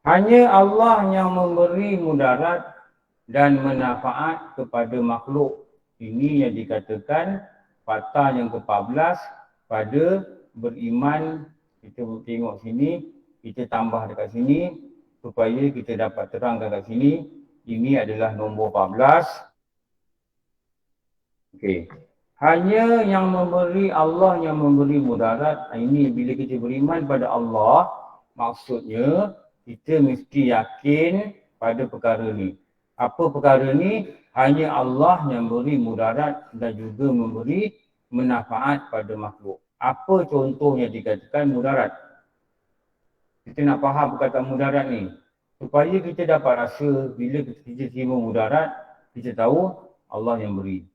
Hanya Allah yang memberi mudarat dan manfaat kepada makhluk. Ini yang dikatakan patah yang ke-14 pada beriman. Kita tengok sini, kita tambah dekat sini supaya kita dapat terangkan kat sini. Ini adalah nombor 14. Okey. Hanya yang memberi Allah yang memberi mudarat. Ini bila kita beriman pada Allah, maksudnya kita mesti yakin pada perkara ni. Apa perkara ni? Hanya Allah yang beri mudarat dan juga memberi manfaat pada makhluk. Apa contohnya dikatakan mudarat? Kita nak faham perkataan mudarat ni. Supaya kita dapat rasa bila kita terima mudarat, kita tahu Allah yang beri.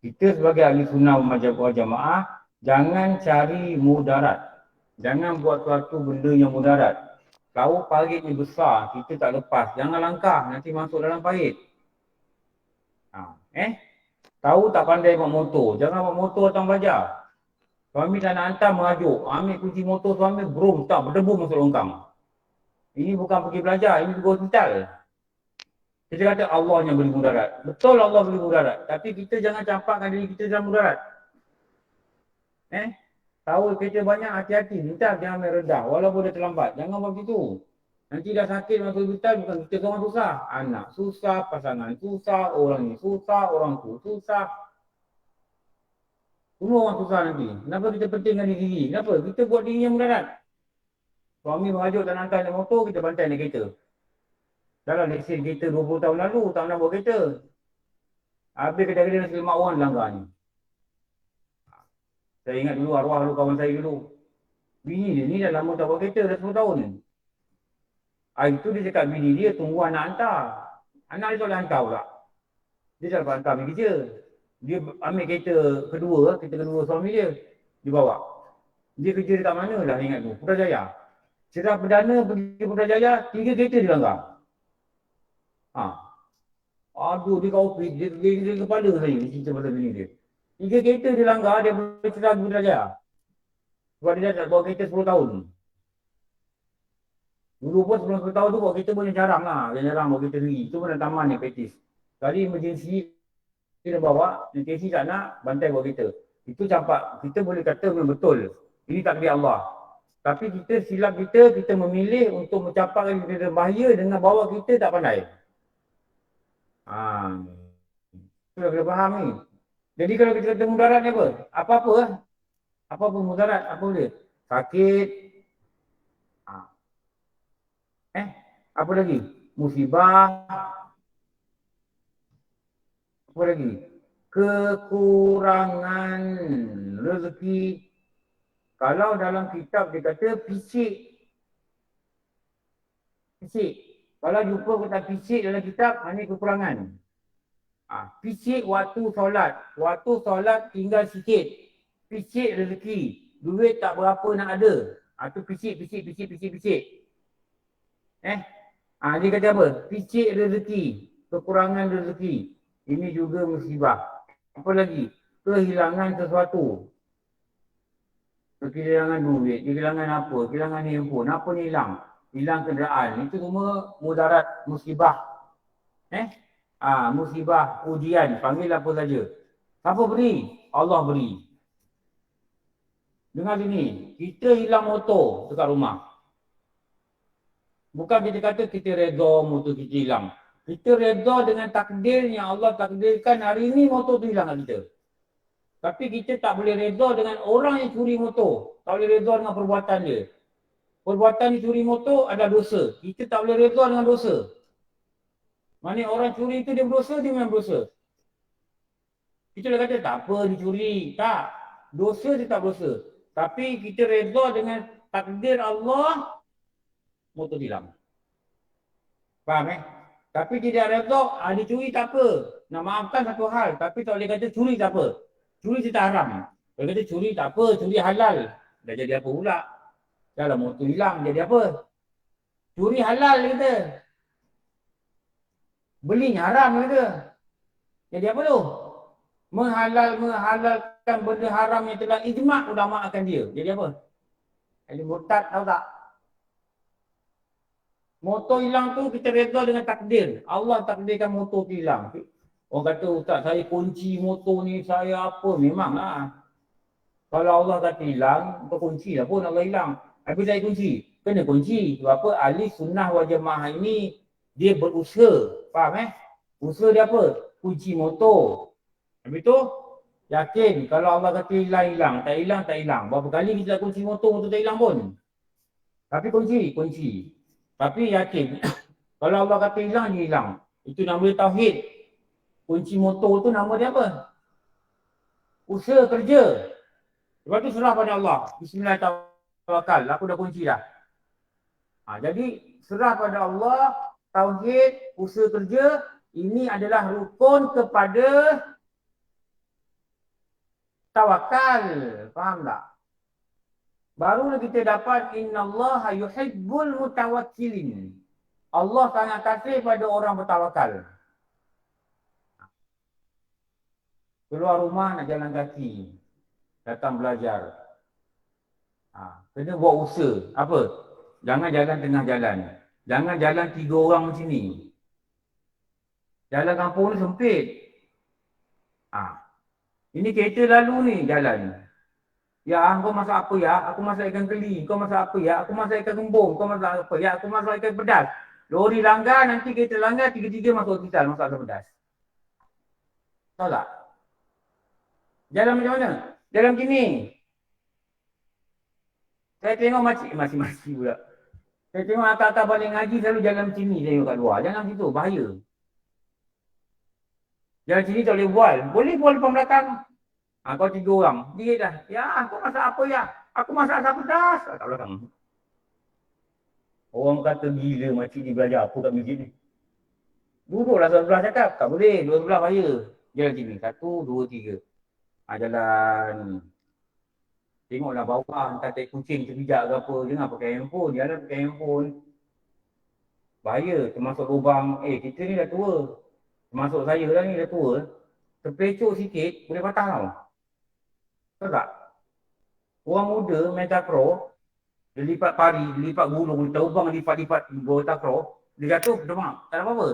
Kita sebagai ahli sunnah wal jamaah, jangan cari mudarat. Jangan buat suatu benda yang mudarat. Tahu parit ni besar, kita tak lepas. Jangan langkah, nanti masuk dalam parit. Tahu tak pandai bawa motor, jangan bawa motor datang belajar. Suami tak nak hantar merajuk, ambil kunci motor suami, brum, tak berdebu masuk longkang. Ini bukan pergi belajar, ini pergi hospital. Kita kata Allah yang beri mudarat. Betul Allah beri mudarat, tapi kita jangan campakkan diri kita dalam mudarat. Tahu kereta banyak, hati-hati, minta jangan main redah, walaupun dia terlambat. Jangan buat begitu. Nanti dah sakit masuk hospital, bukan kita seorang susah. Anak susah, pasangan susah, orang ni susah, orang tu susah. Semua orang susah nanti. Kenapa kita pentingkan diri? Kenapa? Kita buat diri yang mudarat. Suami merajuk tak nak hantar naik motor, kita bantai naik kereta. Dalam lesen kereta 20 tahun lalu, tak nak bawa kereta. Habis kedai-kedai nasi lemak orang langgar ni. Saya ingat dulu arwah dulu kawan saya dulu. Bini dia ni dah lama tak bawa kereta, dah 10 tahun ni. Hari tu dia cakap bini dia tunggu anak hantar. Anak dia tak boleh hantar pula. Dia tak dapat hantar pergi kerja. Dia ambil kereta kedua suami dia. Dia bawa. Dia kerja dekat mana lah ingat tu? Putrajaya. Cerah perdana pergi Putrajaya, 3 kereta dia langgar. Aduh, dia kau dia kepala saya, dia cerita pasal bini dia. 3 kereta dia langgar, dia boleh cerah pergi Putrajaya. Sebab dia dah bawa kereta 10 tahun. Dulu pun sebelum 10 tahun tu bawa kereta pun jarang lah. Dia jarang bawa kereta sendiri. Itu pun dah taman ni praktis. Kali emergency, dia bawa, emergency tak nak, bantai bawa kereta. Itu campak. Kita boleh kata memang betul. Ini takdir Allah. Tapi kita silap kita memilih untuk mencampakkan kita bahaya dengan bawa kita tak pandai. Sudah kena faham ni. Jadi kalau kita kata mudarat ni apa? Apa-apa lah. Apa-apa mudarat, apa boleh? Sakit. Apa lagi? musibah, apa lagi? Kekurangan rezeki. Kalau dalam kitab dia kata fisik. Fisik. Kalau jumpa kata fisik dalam kitab, ini kekurangan. Fisik waktu solat. Waktu solat tinggal sikit. Fisik rezeki. Duit tak berapa nak ada. Itu fisik. Dia kata apa? Fisik rezeki. Kekurangan rezeki. Ini juga musibah. Apa lagi? Kehilangan sesuatu. Kehilangan duit, kehilangan apa? Kehilangan handphone. Apa ni hilang? Hilang kenderaan. Itu semua mudarat, musibah. Musibah, ujian, panggil apa saja. Siapa beri? Allah beri. Dengar sini, kita hilang motor dekat rumah. Bukan kita kata kita redha motor kita hilang. Kita redha dengan takdir yang Allah takdirkan hari ini motor tu hilang kat kita. Tapi kita tak boleh redha dengan orang yang curi motor. Tak boleh redha dengan perbuatan dia. Perbuatan dia curi motor ada dosa. Kita tak boleh redha dengan dosa. Maksudnya orang curi itu dia berdosa, dia memang berdosa. Kita dah kata tak apa dia curi. Tak. Dosa dia tak berdosa. Tapi kita redha dengan takdir Allah, motor hilang. Faham Tapi tidak redha, dia curi tak apa. Nak maafkan satu hal. Tapi tak boleh kata curi tak apa. Curi kita haram. Kalau kata curi tak apa, curi halal. Dah jadi apa pula? Kalau motor hilang, jadi apa? Curi halal kata. Beli haram kata. Jadi apa tu? Menghalalkan benda haram yang telah ijma' ulama akan dia. Jadi apa? Jadi murtad, tahu tak? Motor hilang tu kita redha dengan takdir. Allah takdirkan motor tu hilang. Orang kata, ustaz saya kunci motor ni, saya apa? Memanglah. Kalau Allah kata hilang, kau kunci lah pun Allah hilang. Habis saya kunci. Kena kunci. Sebab apa? Ahli sunnah wal jamaah ini, dia berusaha. Faham Usaha dia apa? Kunci motor. Habis tu, yakin kalau Allah kata hilang. Tak hilang. Berapa kali kita kunci motor tak hilang pun. Tapi kunci. Tapi yakin. Kalau Allah kata hilang, dia hilang. Itu nama dia tauhid. Kunci motor tu nama dia apa? Usaha kerja. Lepas tu serah pada Allah. Bismillahirrahmanirrahim. Aku dah kunci dah. Jadi serah pada Allah, tauhid, usaha kerja. Ini adalah rukun kepada tawakal. Faham tak? Barulah kita dapat innallaha yuhibbul mutawakkilin. Allah sangat kasih pada orang bertawakal. Keluar rumah nak jalan kaki. Datang belajar. Kena buat usaha. Apa? Jangan jalan tengah jalan. Jangan jalan 3 orang macam ni. Jalan kampung ni sempit. Ini kereta lalu ni jalan. Ya, kau masak apa ya? Aku masak ikan keli. Kau masak apa ya? Aku masak ikan kembung. Kau masak apa ya? Aku masak ikan pedas. Lori langgar, nanti kereta langgar, 3-3 masuk hospital masak ikan pedas. Tahu tak? Jalan macam mana? Jalan macam ni. Saya tengok masih pula. Saya tengok akak-akak balik ngaji selalu jalan macam ni tengok kat luar. Jangan macam tu, bahaya. Jalan sini tak boleh bual. Boleh bual depan belakang. Kau 3 orang. Dia dah. Ya, kau masak apa ya? Aku masak asam pedas. Kat belakang. Orang kata gila makcik ni belajar apa kat masjid ni. Duduklah sebelah cakap. Tak boleh. Dua sebelah bahaya. Jalan sini. 1, 2, 3. Jalan. Tengoklah bawah. Entah tak kucing terpijak ke apa. Jangan pakai handphone. Jalan pakai handphone. Bahaya. Termasuk lubang. Kita ni dah tua. Termasuk saya lah ni dah tua. Terpecuk sikit. Boleh patah tau. Tahu tak? Orang muda main takraw. Dia lipat pari. Dia lipat gulung. Dia terbang lipat-lipat bola takraw. Dia jatuh. Demak. Tak ada apa-apa.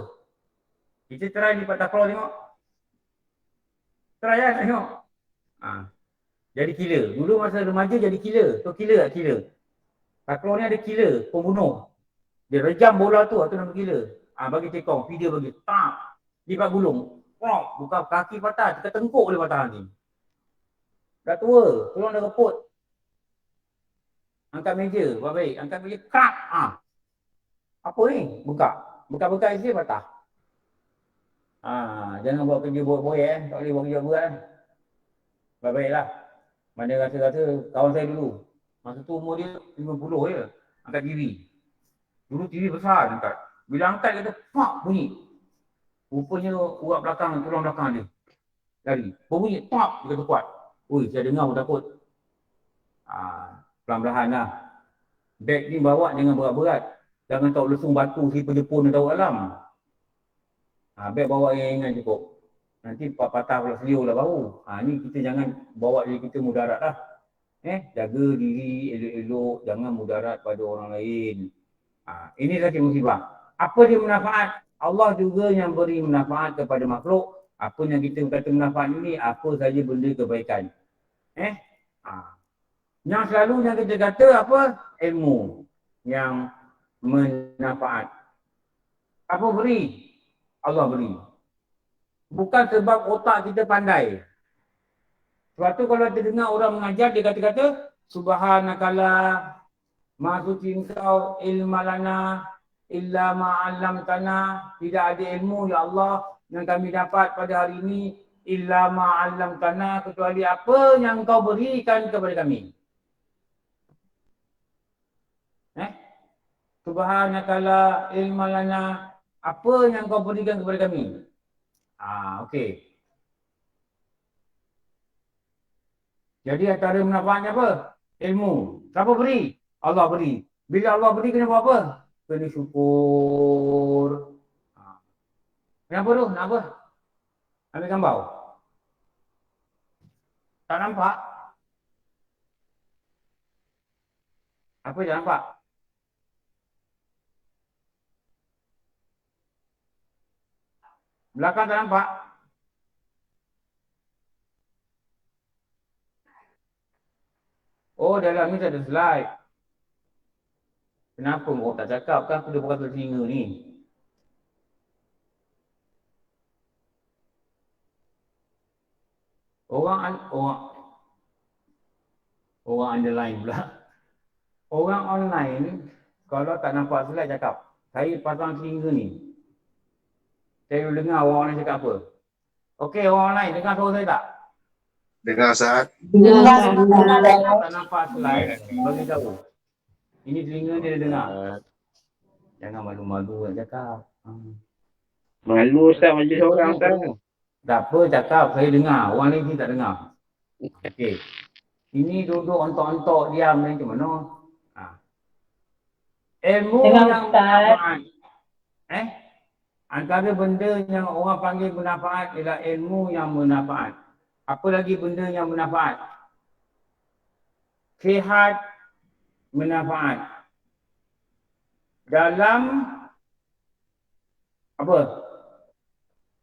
Kita try lipat takraw tengok. Try lah tengok. Jadi killer. Dulu masa remaja jadi killer. Tu killer tak killer? Takraw ni ada killer. Pembunuh. Dia rejam bola tu. Itu nama killer. Bagi tekong. Video bagi. Tak. Lipat gulung. Buka kaki patah. Kita tengkuk boleh patah nanti. Dah tua. Tolong dah reput. Angkat meja. Baik. Angkat meja. Krak. Apa ni? Buka. Bekas-bekas isi patah. Jangan buat kerja boy-boy tak boleh buat kerja berat. Baik-baiklah. Mana rasa-rasa kawan saya dulu. Masa tu umur dia 50 je. Angkat TV. Dulu TV besar angkat. Bila angkat kata pak bunyi. Rupanya urat belakang, tulang belakang dia. Lari. Bunyi pak dia kata kuat. Ui, saya dengar pun takut. Pelan-pelan lah. Beg ni bawa jangan berat-berat. Jangan tahu lesung batu si penjepun tahu alam. Beg bawa yang ringan cukup. Nanti patah pula seliu lah baru. Ni kita jangan bawa diri kita mudarat lah. Jaga diri elok-elok. Jangan mudarat pada orang lain. Ini sakit musibah. Apa dia manfaat? Allah juga yang beri manfaat kepada makhluk. Apa yang kita kata manfaat ini, apa saja benda kebaikan. Yang selalu yang kita kata apa? Ilmu yang manfaat. Apa beri? Allah beri. Bukan sebab otak kita pandai. Sebab tu kalau kita dengar orang mengajar, dia kata-kata Subhanakallah, Maha suci engkau, ilmalana illa ma'allamtana. Tidak ada ilmu ya Allah yang kami dapat pada hari ini illa ma'allamtana, kecuali apa yang kau berikan kepada kami. Subhanakallah ilmalana, apa yang kau berikan kepada kami. Okey. Jadi antara manfaatnya apa? Ilmu. Siapa beri? Allah beri. Bila Allah beri kena buat apa? Kena syukur. Kenapa tu? Nak apa? Ambil gambar. Tak nampak? Apa je nampak? Belakang tak nampak? Oh, dalam ni tak ada slide. Kenapa kau tak cakap? Kan aku dah buka telinga ni. Orang underline pula. Orang online, kalau tak nampak slide cakap. Saya pasang telinga ni. Saya dengar orang lain cakap apa. Okey, orang lain dengar suara saya tak?
Dengar Ustaz.
Tak nampak slide, bagi tahu. Ini telinga dia dengar. Jangan malu-malu nak cakap.
Malu Ustaz majlis orang Ustaz.
Tak apa cakap, saya dengar. Orang lain tak dengar. Okey. Ini duduk ontok-ontok diam ni macam mana? Ilmu yang bermanfaat. Antara benda yang orang panggil bermanfaat ialah ilmu yang bermanfaat. Apa lagi benda yang bermanfaat? Sihat bermanfaat. Dalam apa?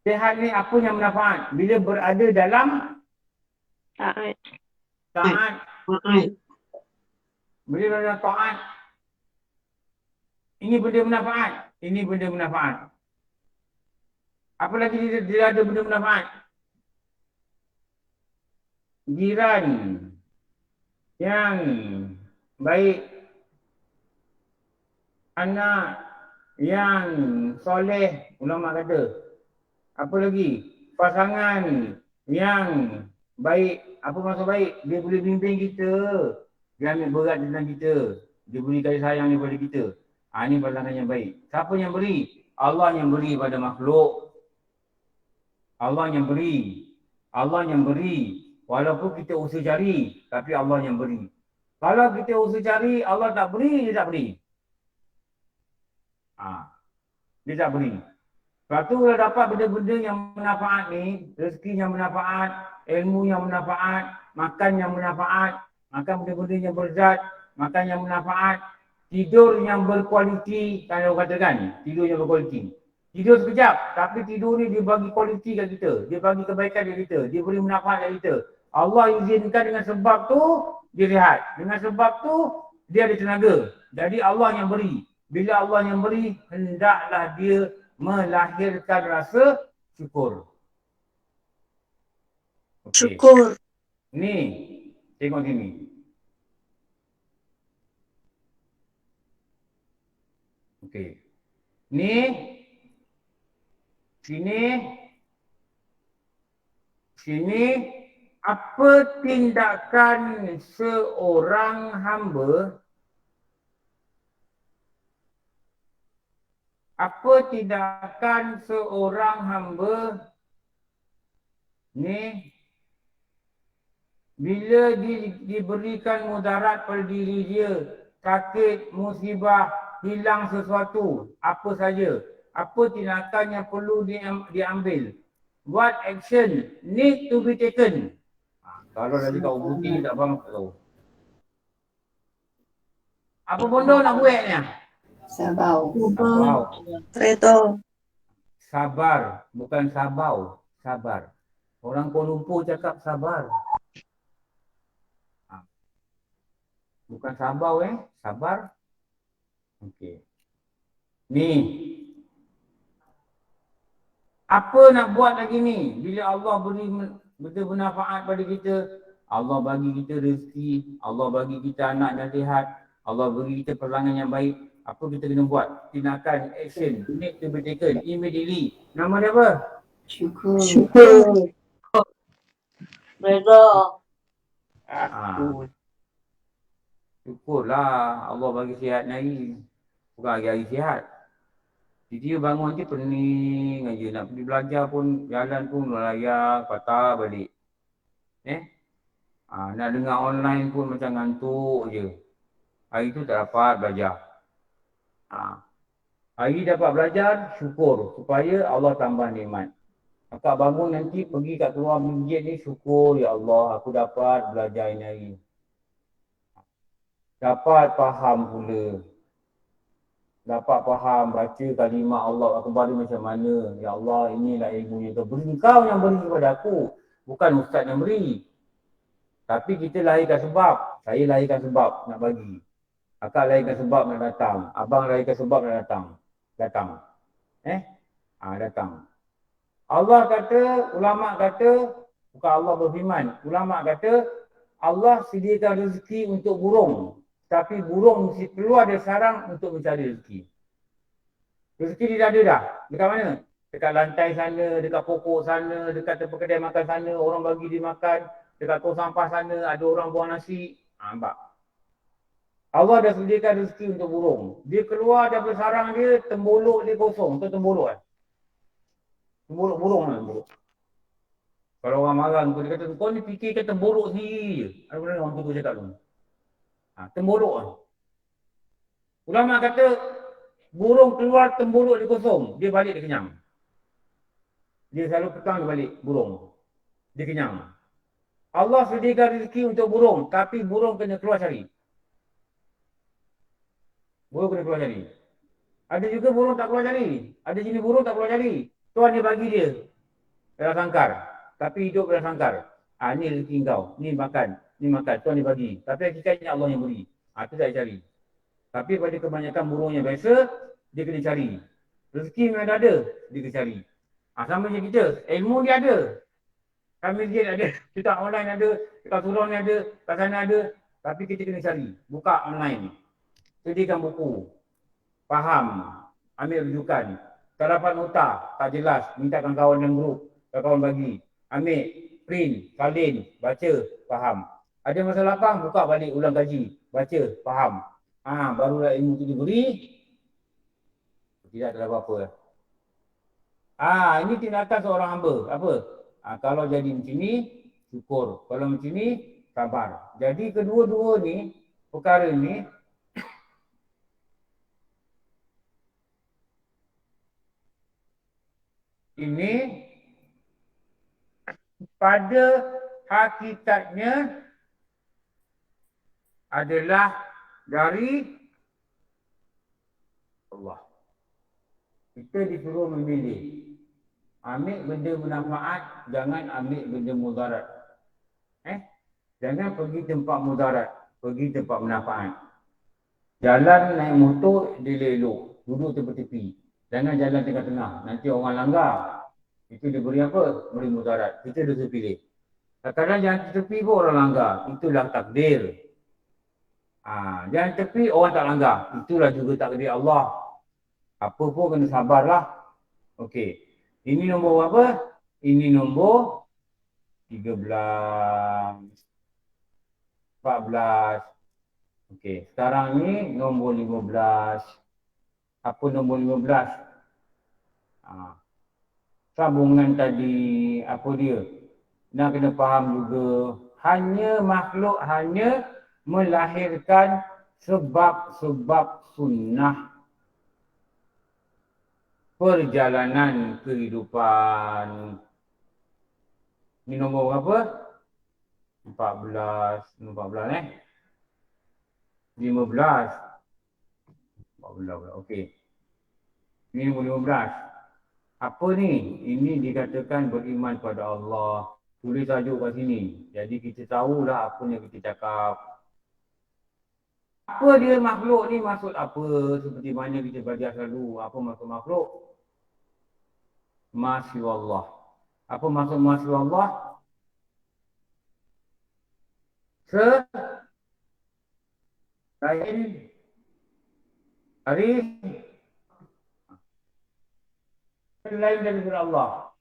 Sihat ni apa yang bermanfaat? Bila berada dalam taat. Bila berada dalam taat. Ini benda bermanfaat. Ini benda bermanfaat. Apa lagi dia ada benda bermanfaat? Jiran yang baik, anak yang soleh, ulama kata. Apa lagi? Pasangan yang baik. Apa maksud baik? Dia boleh bimbing kita. Dia ambil berat tentang kita. Dia beri kasih sayang daripada kita. Ini pasangan yang baik. Siapa yang beri? Allah yang beri pada makhluk. Allah yang beri. Allah yang beri. Walaupun kita usaha cari, tapi Allah yang beri. Kalau kita usaha cari, Allah tak beri, dia tak beri. Dia tak beri. Lepas tu kalau dapat benda-benda yang bermanfaat ni, rezeki yang bermanfaat, ilmu yang bermanfaat, makan yang bermanfaat, makan benda-benda yang berzat, makan yang bermanfaat, tidur yang berkualiti, kan orang katakan, tidur yang berkualiti. Tidur sekejap, tapi tidur ni dia bagi kualiti kat kita. Dia bagi kebaikan kat kita. Dia beri manfaat kat kita. Allah izinkan dengan sebab tu, dia rehat. Dengan sebab tu, dia ada tenaga. Jadi Allah yang beri. Bila Allah yang beri, hendaklah dia melahirkan rasa syukur. Okay.
Syukur.
Ni, tengok sini. Okey. Ni Sini apa tindakan seorang hamba ni bila diberikan mudarat pada diri dia, sakit, musibah, hilang sesuatu, apa saja, apa tindakan yang perlu diambil, what action need to be taken. Kalau dah cakap bukti tak faham, tak tahu. Apa benda nak buat ni?
Sabau.
Sabau.
Kereta.
Sabar, bukan sabau. Sabar. Orang Kuala Lumpur cakap sabar. Bukan sabau sabar. Okey. Ni. Apa nak buat lagi ni? Bila Allah beri benda bermanfaat pada kita, Allah bagi kita rezeki, Allah bagi kita anak yang sihat, Allah beri kita perlangan yang baik, apa kita kena buat? Tindakan, action, need to be taken immediately. Nama dia apa?
Syukur.
Reza.
Syukurlah Allah bagi sihat ni hari. Bukan hari-hari sihat. Jadi bangun je pening aja. Nak pergi belajar pun, jalan pun layak, patah balik. Nak dengar online pun macam ngantuk je. Hari tu tak dapat belajar. Hari dapat belajar, syukur. Supaya Allah tambah nikmat. Akak bangun nanti pergi kat keluar masjid ni, syukur ya Allah aku dapat belajar ini hari. Dapat faham pula. Dapat faham, baca kalimah Allah Akbar macam mana. Ya Allah, inilah ilmu yang kau beri. Kau yang beri kepada aku. Bukan ustaz yang beri. Tapi kita lahirkan sebab. Saya lahirkan sebab nak bagi. Akak lahirkan sebab nak datang. Abang lahirkan sebab nak datang. Datang. Allah kata, ulama kata, bukan Allah berfirman. Ulama kata, Allah sediakan rezeki untuk burung. Tapi burung mesti keluar dari sarang untuk mencari rezeki. Rezeki dia ada dah. Dekat mana? Dekat lantai sana, dekat pokok sana, dekat tempat kedai makan sana, orang bagi dia makan. Dekat tong sampah sana, ada orang buang nasi. Nampak? Allah dah sediakan rezeki untuk burung. Dia keluar daripada sarang dia, tembolok dia kosong. Tu tembolok Tembolok burung lah. Kalau orang marah, dia kata, kau ni fikirkan tembolok sendiri je. Ada benda orang tu cakap tu. Tembolok. Ulama kata burung keluar tembolok dia kosong, dia balik dia kenyang. Dia selalu petang dia balik burung. Dia kenyang. Allah sediakan rezeki untuk burung, tapi burung kena keluar cari. Burung kena keluar cari. Ada juga burung tak keluar cari. Ada jenis burung tak keluar cari. Tuan dia bagi dia dalam sangkar, tapi hidup dalam sangkar. Ni rezeki kau, ni makan. Tuan dia bagi. Tapi hakikatnya Allah yang beri. Itu tak cari. Tapi pada kebanyakan burung yang biasa, dia kena cari. Rezeki memang ada, dia kena cari. Sama macam kita, ilmu dia ada. Kami dia ada, kita online ada, kita surau ni ada, kat sana ada. Tapi kita kena cari. Buka online. Sediakan buku. Faham. Ambil rujukan. Tak dapat nota, tak jelas. Mintakan kawan dan grup. Kawan bagi. Ambil. Print. Salin. Baca. Faham. Ada masalah apa? Buka balik, ulang kaji. Baca, faham. Barulah ilmu itu diberi. Tidak ada apa-apa. Ini tindakan seorang hamba. Apa? Kalau jadi macam ni, syukur. Kalau macam ni, sabar. Jadi kedua-dua ni, perkara ni, ini pada hakikatnya adalah dari Allah. Kita disuruh memilih. Ambil benda bermanfaat, jangan ambil benda mudarat. Jangan pergi tempat mudarat, pergi tempat bermanfaat. Jalan naik motor, dia elok. Duduk tepi-tepi. Jangan jalan tengah-tengah. Nanti orang langgar. Itu dia beri apa? Beri mudarat. Kita dah pilih. Kadang-kadang jangan tepi pun orang langgar. Itulah takdir. Jangan tepi orang tak langgar. Itulah juga takdir Allah. Apa pun kena sabarlah. Okey. Ini nombor apa? Ini nombor 13, 14. Okey, sekarang ni nombor 15. Apa nombor 15? Sambungan tadi, apa dia? Nak kena faham juga, hanya makhluk hanya melahirkan sebab-sebab sunnah perjalanan kehidupan. Ini nombor berapa? 14. Nombor 14 15. 14. Okey. Ini nombor 15. Apa ni? Ini dikatakan beriman pada Allah. Tulis tajuk kat sini. Jadi kita tahulah apa yang kita cakap. Apa dia makhluk ni, maksud apa? Seperti mana kita belajar selalu. Apa maksud makhluk? Masya Allah. Apa maksud Masya Allah? Lain hari lain daripada Allah.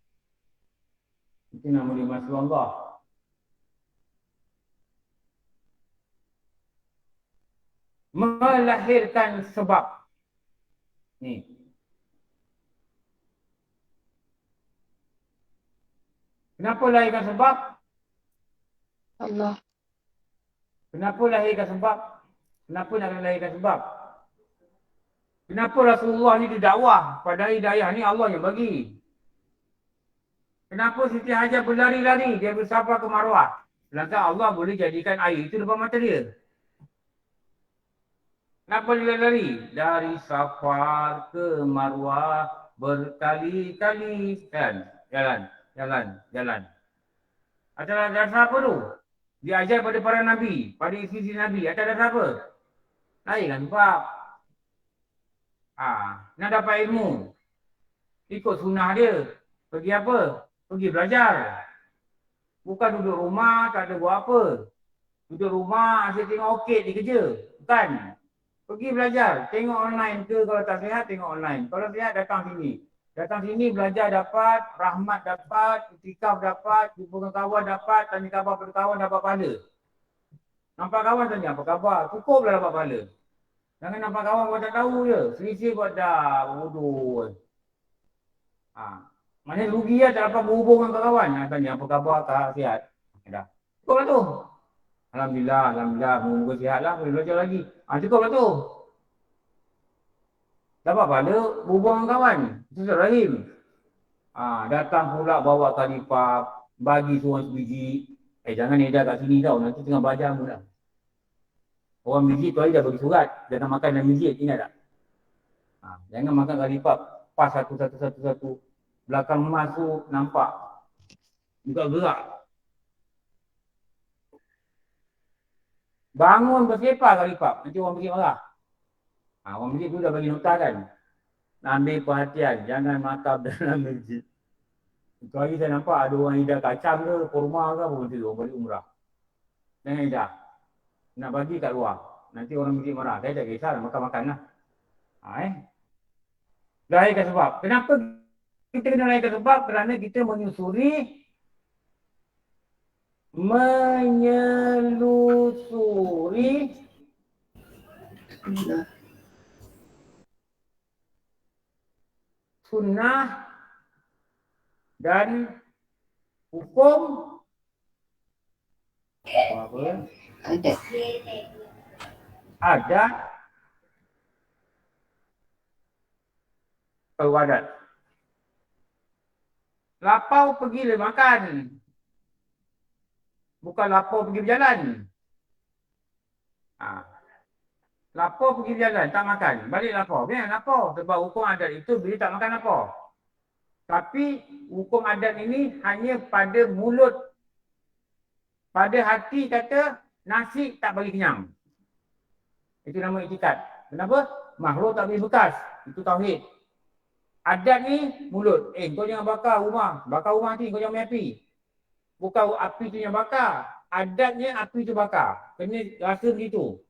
Itu nama dia Masya Allah. Melahirkan sebab. Ni. Kenapa lahirkan sebab?
Allah.
Kenapa lahirkan sebab? Kenapa nak lahirkan sebab? Kenapa Rasulullah ni didakwah? Pada hidayah ni Allah yang bagi. Kenapa Siti Hajar berlari-lari? Dia bersafar ke Marwah. Lantas Allah boleh jadikan air itu depan mata dia. Kenapa dia lari? Dari Safar ke Marwah berkali-kali jalan. Atas dasar apa tu? Diajar pada para Nabi, pada isi Nabi. Atas dasar apa? Lain kan sebab. Nak dapat ilmu. Ikut sunnah dia. Pergi apa? Pergi belajar. Bukan duduk rumah, tak ada buat apa. Duduk rumah, asyik tengok okey di kerja. Bukan. Pergi belajar. Tengok online ke, kalau tak sihat, tengok online. Kalau sihat, datang sini. Datang sini, belajar dapat, rahmat dapat, itikaf dapat, jumpa dengan kawan dapat, tanya khabar pada kawan, dapat pahala. Nampak kawan tanya, apa khabar? Cukuplah dapat pahala. Jangan nampak kawan kau tak tahu je. Selisih kau dah bodoh. Maknanya rugi lah tak dapat berhubung dengan kawan. Tanya apa khabar, tak sihat. Dah. Cukuplah tu. Alhamdulillah, moga sihat lah, boleh belajar lagi. Cukuplah tu. Dapat pahala, berhubung dengan kawan. Susah rahim. Datang pula bawa kalipap, bagi seorang sebiji. Jangan edar kat sini tau, nanti tengah belajar pula. Orang masjid tu hari dah bagi surat. Jangan makan dalam masjid, ingat tak? Jangan makan kalipap, pas satu. Belakang masuk, nampak. Buka gerak. Bangun bersepah kalipap, nanti orang masjid marah. Orang masjid tu dah bagi nota kan. Ambil perhatian, jangan makan dalam masjid. Itu hari saya nampak ada orang hidar kacang ke, kurma ke apa macam tu, orang balik umrah. Jangan hidar. Nak bagi kat luar. Nanti orang masjid marah. Saya tak kisah, makan-makan lah. Lahirkan sebab. Kenapa kita kena lahirkan sebab? Kerana kita menyusuri sunnah dan hukum adat perwadat. Lapau pergi le makan. Bukan lapau pergi berjalan. Lapau pergi berjalan, tak makan. Balik lapau. Biar lapau. Sebab hukum adat itu bila tak makan lapau. Tapi hukum adat ini hanya pada mulut. Pada hati kata nasi tak bagi kenyang. Itu nama itikad. Kenapa? Makhluk tak bagi bekas. Itu tauhid. Adat ni mulut. Kau jangan bakar rumah. Bakar rumah nanti kau jangan main api. Bukan api tu yang bakar. Adatnya api tu bakar. Kena rasa begitu.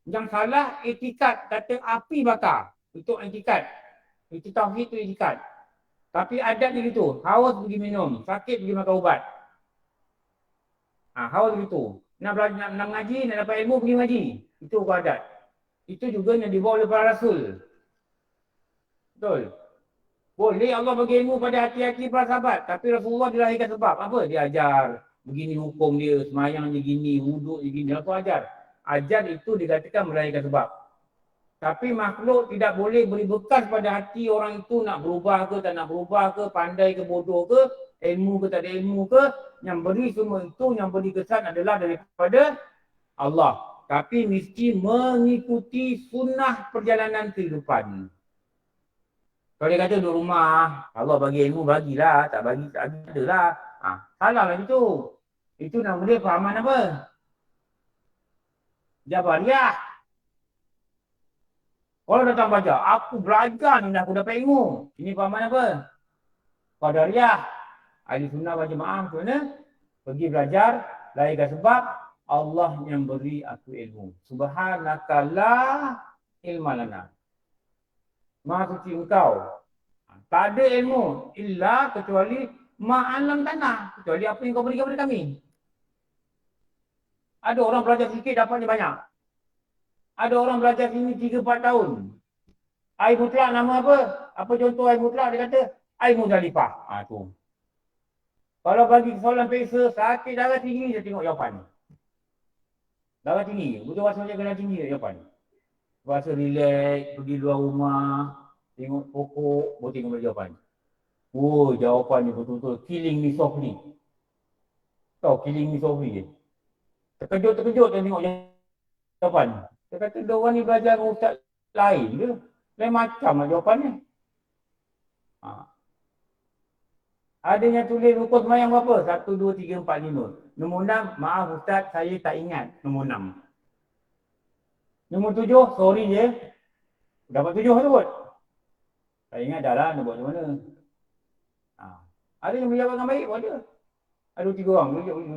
Yang salah itikad. Kata api bakar. Itu itikad. Itu tauhid tu itikad. Tapi adat dia gitu. Haus pergi minum, sakit pergi makan ubat. Haus begitu. Nak belajar, nak mengaji, nak dapat ilmu pergi mengaji. Itu hukum adat. Itu juga yang dibawa oleh para rasul. Betul. Boleh Allah bagi ilmu pada hati-hati para sahabat. Tapi Rasulullah dilahirkan sebab apa? Dia ajar. Begini hukum dia, semayang je gini, wuduk je gini. Rasul ajar. Ajar itu dikatakan melahirkan sebab. Tapi makhluk tidak boleh beri bekas pada hati orang itu nak berubah ke, tak nak berubah ke, pandai ke, bodoh ke, ilmu ke, tak ada ilmu ke. Yang beri semua itu, yang beri kesan adalah daripada Allah. Tapi mesti mengikuti sunnah perjalanan kehidupan. Kalau dia kata duduk rumah, Allah bagi ilmu, bagilah. Tak bagi, tak ada lah. Salah lah itu. Itu nama dia fahaman apa? Jabariyah. Kalau datang baca, aku belajar ni aku dapat ilmu. Ini fahaman apa? Qadariyah. Ahli sunnah wal jamaah macam mana? Pergi belajar, lahirkan sebab Allah yang beri aku ilmu. Subhanakallah ilmalana. Maha suci engkau. Tak ada ilmu illa kecuali ma'alam tanah. Kecuali apa yang kau berikan kepada kami. Ada orang belajar sikit dapatnya banyak. Ada orang belajar sini 3-4 tahun. Air mutlak nama apa? Apa contoh air mutlak? Dia kata air Muzdalifah. Tu. Kalau bagi soalan peksa, sakit darah tinggi, dia tengok jawapan. Darah tinggi. Betul rasa macam kena tinggi jawapan. Rasa relax, pergi luar rumah, tengok pokok, baru tengok balik jawapan. Oh, jawapan ni betul-betul killing me softly. Tahu killing me softly je. Terkejut-terkejut dia tengok jawapan. Dia kata, diorang ni belajar dengan ustaz lain ke? Lain macam lah jawapannya. Ada yang tulis rukun semayang berapa? 1, 2, 3, 4, 5. Nombor 6, maaf ustaz, saya tak ingat nombor 6. Nombor 7, sorry je. Dapat 7 tu buat. Tak ingat dah lah nak buat macam mana. Ada yang menjawab dengan baik pun ada. Ada 3 orang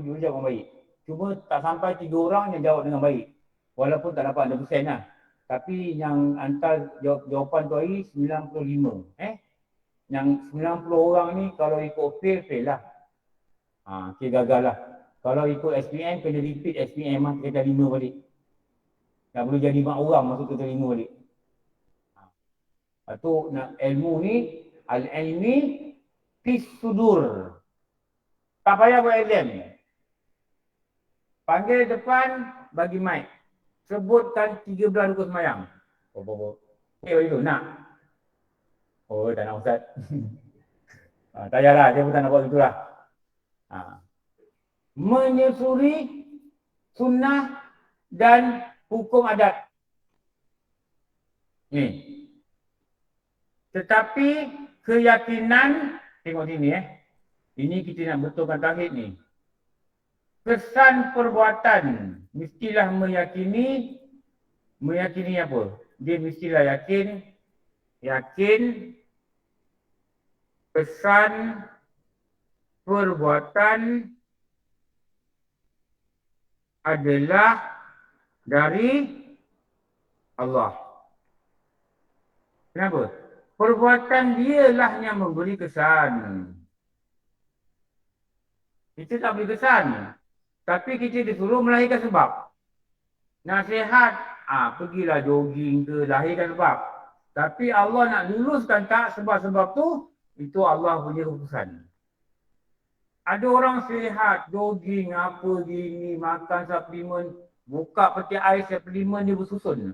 menjawab dengan baik. Cuma tak sampai 3 orang yang jawab dengan baik. Walaupun tak dapat 100% lah. Tapi yang hantar jawapan tu hari 95. Yang 90 orang ni kalau ikut fail lah. Okay, gagal lah. Kalau ikut SPM, kena repeat SPM lah. Kita 5 balik. Tak boleh jadi 4 orang masuk kita 5 balik. Lepas tu ilmu ni, al-ilmi fis sudur. Tak payah buat exam. Panggil depan, bagi mic. Sebutkan 13 rukun semayang. Bagi tu, nak? Oh, tak nak ustaz. Tak payahlah, dia pun tak nak buat itulah. Menyusuri sunnah dan hukum adat. Ni. Tetapi keyakinan, tengok sini Ini kita nak betulkan tauhid ni. Kesan perbuatan mestilah meyakini apa? Dia mestilah yakin kesan perbuatan adalah dari Allah. Kenapa? Perbuatan dialah yang memberi kesan. Kita tak beri kesan. Tapi kita disuruh melahirkan sebab. Nasihat, pergilah jogging ke, lahirkan sebab. Tapi Allah nak luluskan tak sebab-sebab tu, itu Allah punya keputusan. Ada orang sihat, jogging, apa gini, makan suplemen, buka peti ais suplemen dia bersusun.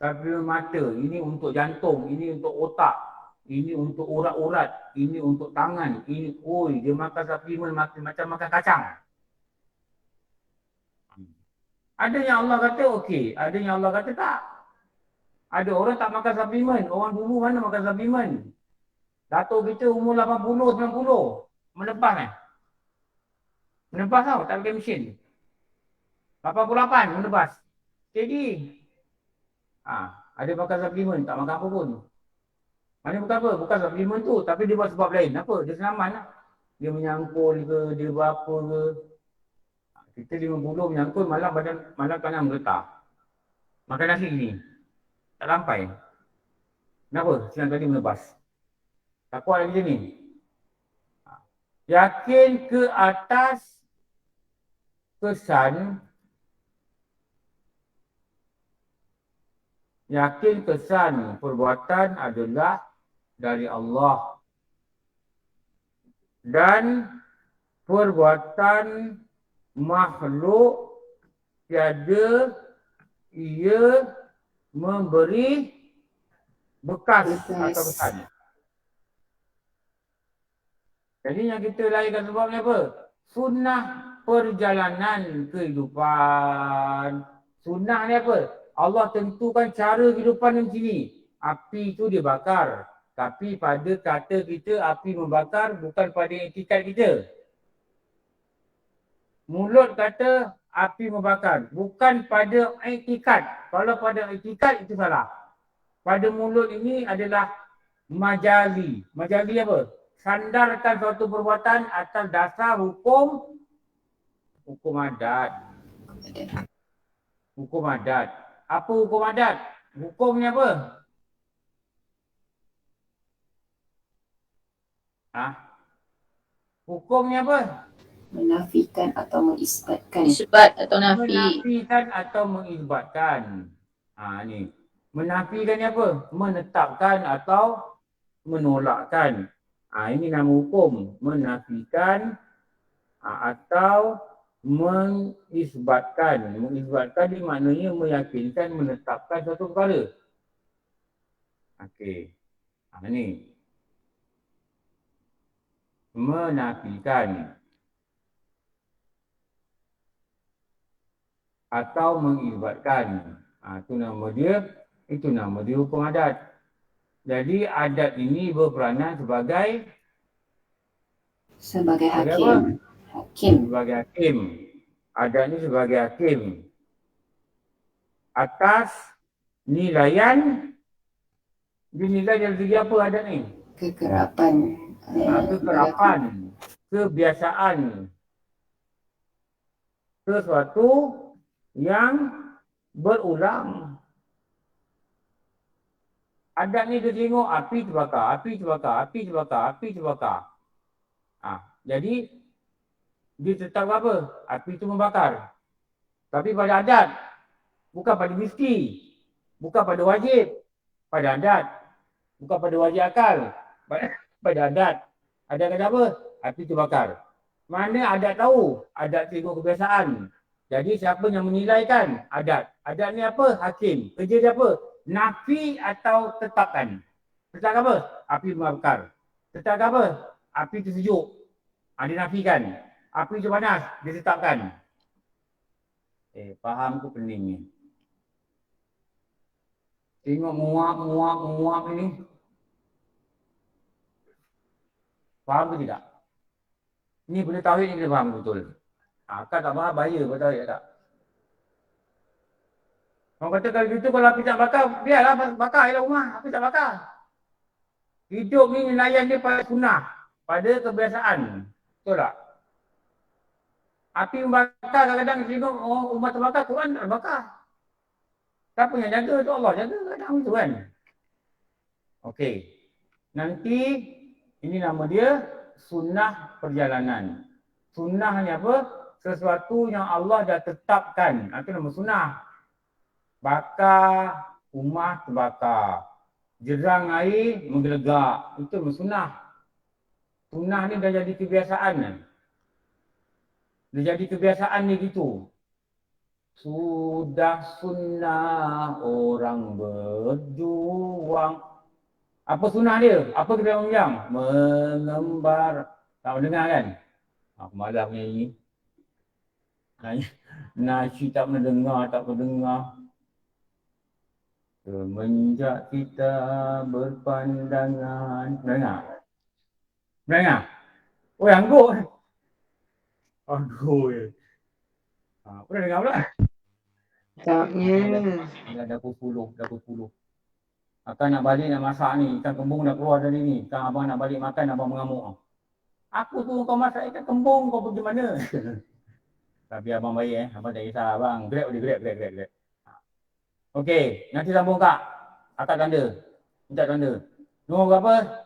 Suplemen mata, ini untuk jantung, ini untuk otak, ini untuk urat-urat, ini untuk tangan, ini, dia makan suplemen macam makan kacang. Ada yang Allah kata okey, ada yang Allah kata tak. Ada orang tak makan suplemen, orang dulu mana makan suplemen. Datuk kita umur 80, 90, menebas menebas tau, tak pakai mesin. 88 menebas. Jadi, ada makan suplemen, tak makan apa pun. Mana bukan apa, bukan suplemen tu, tapi dia buat sebab lain. Apa? Dia senaman lah. Dia menyangkul ke, dia buat apa ke. Kita 50 menyangkul, malam kanan meletak. Makan nasi gini. Tak sampai. Kenapa? Siang tadi menebas. Tak kuat lagi ni. Yakin ke atas kesan. Yakin kesan perbuatan adalah dari Allah. Dan perbuatan makhluk tiada ia memberi bekas atau kesan. Jadi yang kita lahirkan sebab ni apa? Sunnah perjalanan kehidupan. Sunnah ni apa? Allah tentukan cara kehidupan macam sini. Api tu dia bakar. Tapi pada kata kita api membakar bukan pada etikat kita. Mulut kata api membakar. Bukan pada etikat. Kalau pada etikat itu salah. Pada mulut ini adalah majali. Majali apa? Sandarkan suatu perbuatan atas dasar hukum adat. Hukum adat. Apa hukum adat? Hukumnya apa? Hukumnya apa?
Menafikan atau mengisbatkan.
Isbat atau nafi.
Menafikan atau mengisbatkan. Ni. Menafikan ni apa? Menetapkan atau menolakkan. Ini nama hukum. Menafikan atau mengisbatkan. Mengisbatkan ni maknanya meyakinkan, menetapkan suatu perkara. Okey. Ni. Menafikan atau mengisbatkan. Itu nama dia hukum adat. Jadi adat ini berperanan sebagai
hakim.
Sebagai hakim. Adat ni sebagai hakim. Atas nilaian, dinilai dari segi apa adat ni?
Kekerapan.
Kekerapan, kebiasaan, sesuatu yang berulang. Adat ni dia tengok api terbakar. Jadi dia tetap apa? Api itu membakar. Tapi pada adat, bukan pada mesti, bukan pada wajib, pada adat, bukan pada wajib akal. Pada adat. Adat kata apa? Api terbakar. Mana adat tahu? Adat tengok kebiasaan. Jadi siapa yang menilaikan? Adat. Adat ni apa? Hakim. Kerja dia apa? Nafi atau tetapkan. Tetap apa? Api membakar. Tetap apa? Api tu sejuk. Dia nafikan. Api tu panas. Dia tetapkan. Faham tu pening ni. Tengok muak ni. Faham ke tidak? Ni benda tauhid ni kena faham betul. Akal tak faham, bahaya buat tauhid tak? Orang kata kalau gitu, kalau api tak bakar, biarlah bakar je lah rumah. Api tak bakar. Hidup ni nilaian dia pada sunnah, pada kebiasaan. Betul tak? Api membakar kadang-kadang tengok rumah terbakar, Quran tak bakar. Siapa yang jaga tu? Allah jaga kadang tu kan. Okey. Nanti ini nama dia sunnah perjalanan. Sunnah ni apa? Sesuatu yang Allah dah tetapkan. Itu nama sunnah. Bakar, rumah terbakar. Jerang air menggelegak. Itu nama sunnah. Sunnah ni dah jadi kebiasaan. Dah jadi kebiasaan ni gitu. Sudah sunnah orang berjuang. Apa sunnah dia? Apa kita mengulang? Mengembar. Tak mendengar kan? Aku malas punya ini. Nasyid tak mendengar, tak mendengar. Semenjak kita berpandangan. Mendengar? Mendengar? Oh, angguk. Angguk je. Pernah dengar pula?
Taknya.
Dah pukul 10. Akan nak balik nak masak ni, ikan kembung dah keluar dari ni. Kan abang nak balik makan, abang mengamuk. Aku tu kau masak ikan kembung, kau pergi mana? Tapi abang baik abang tak kisah abang. Grab. Okey, nanti sambung kak. Akak tanda. Minta tanda. Nombor berapa?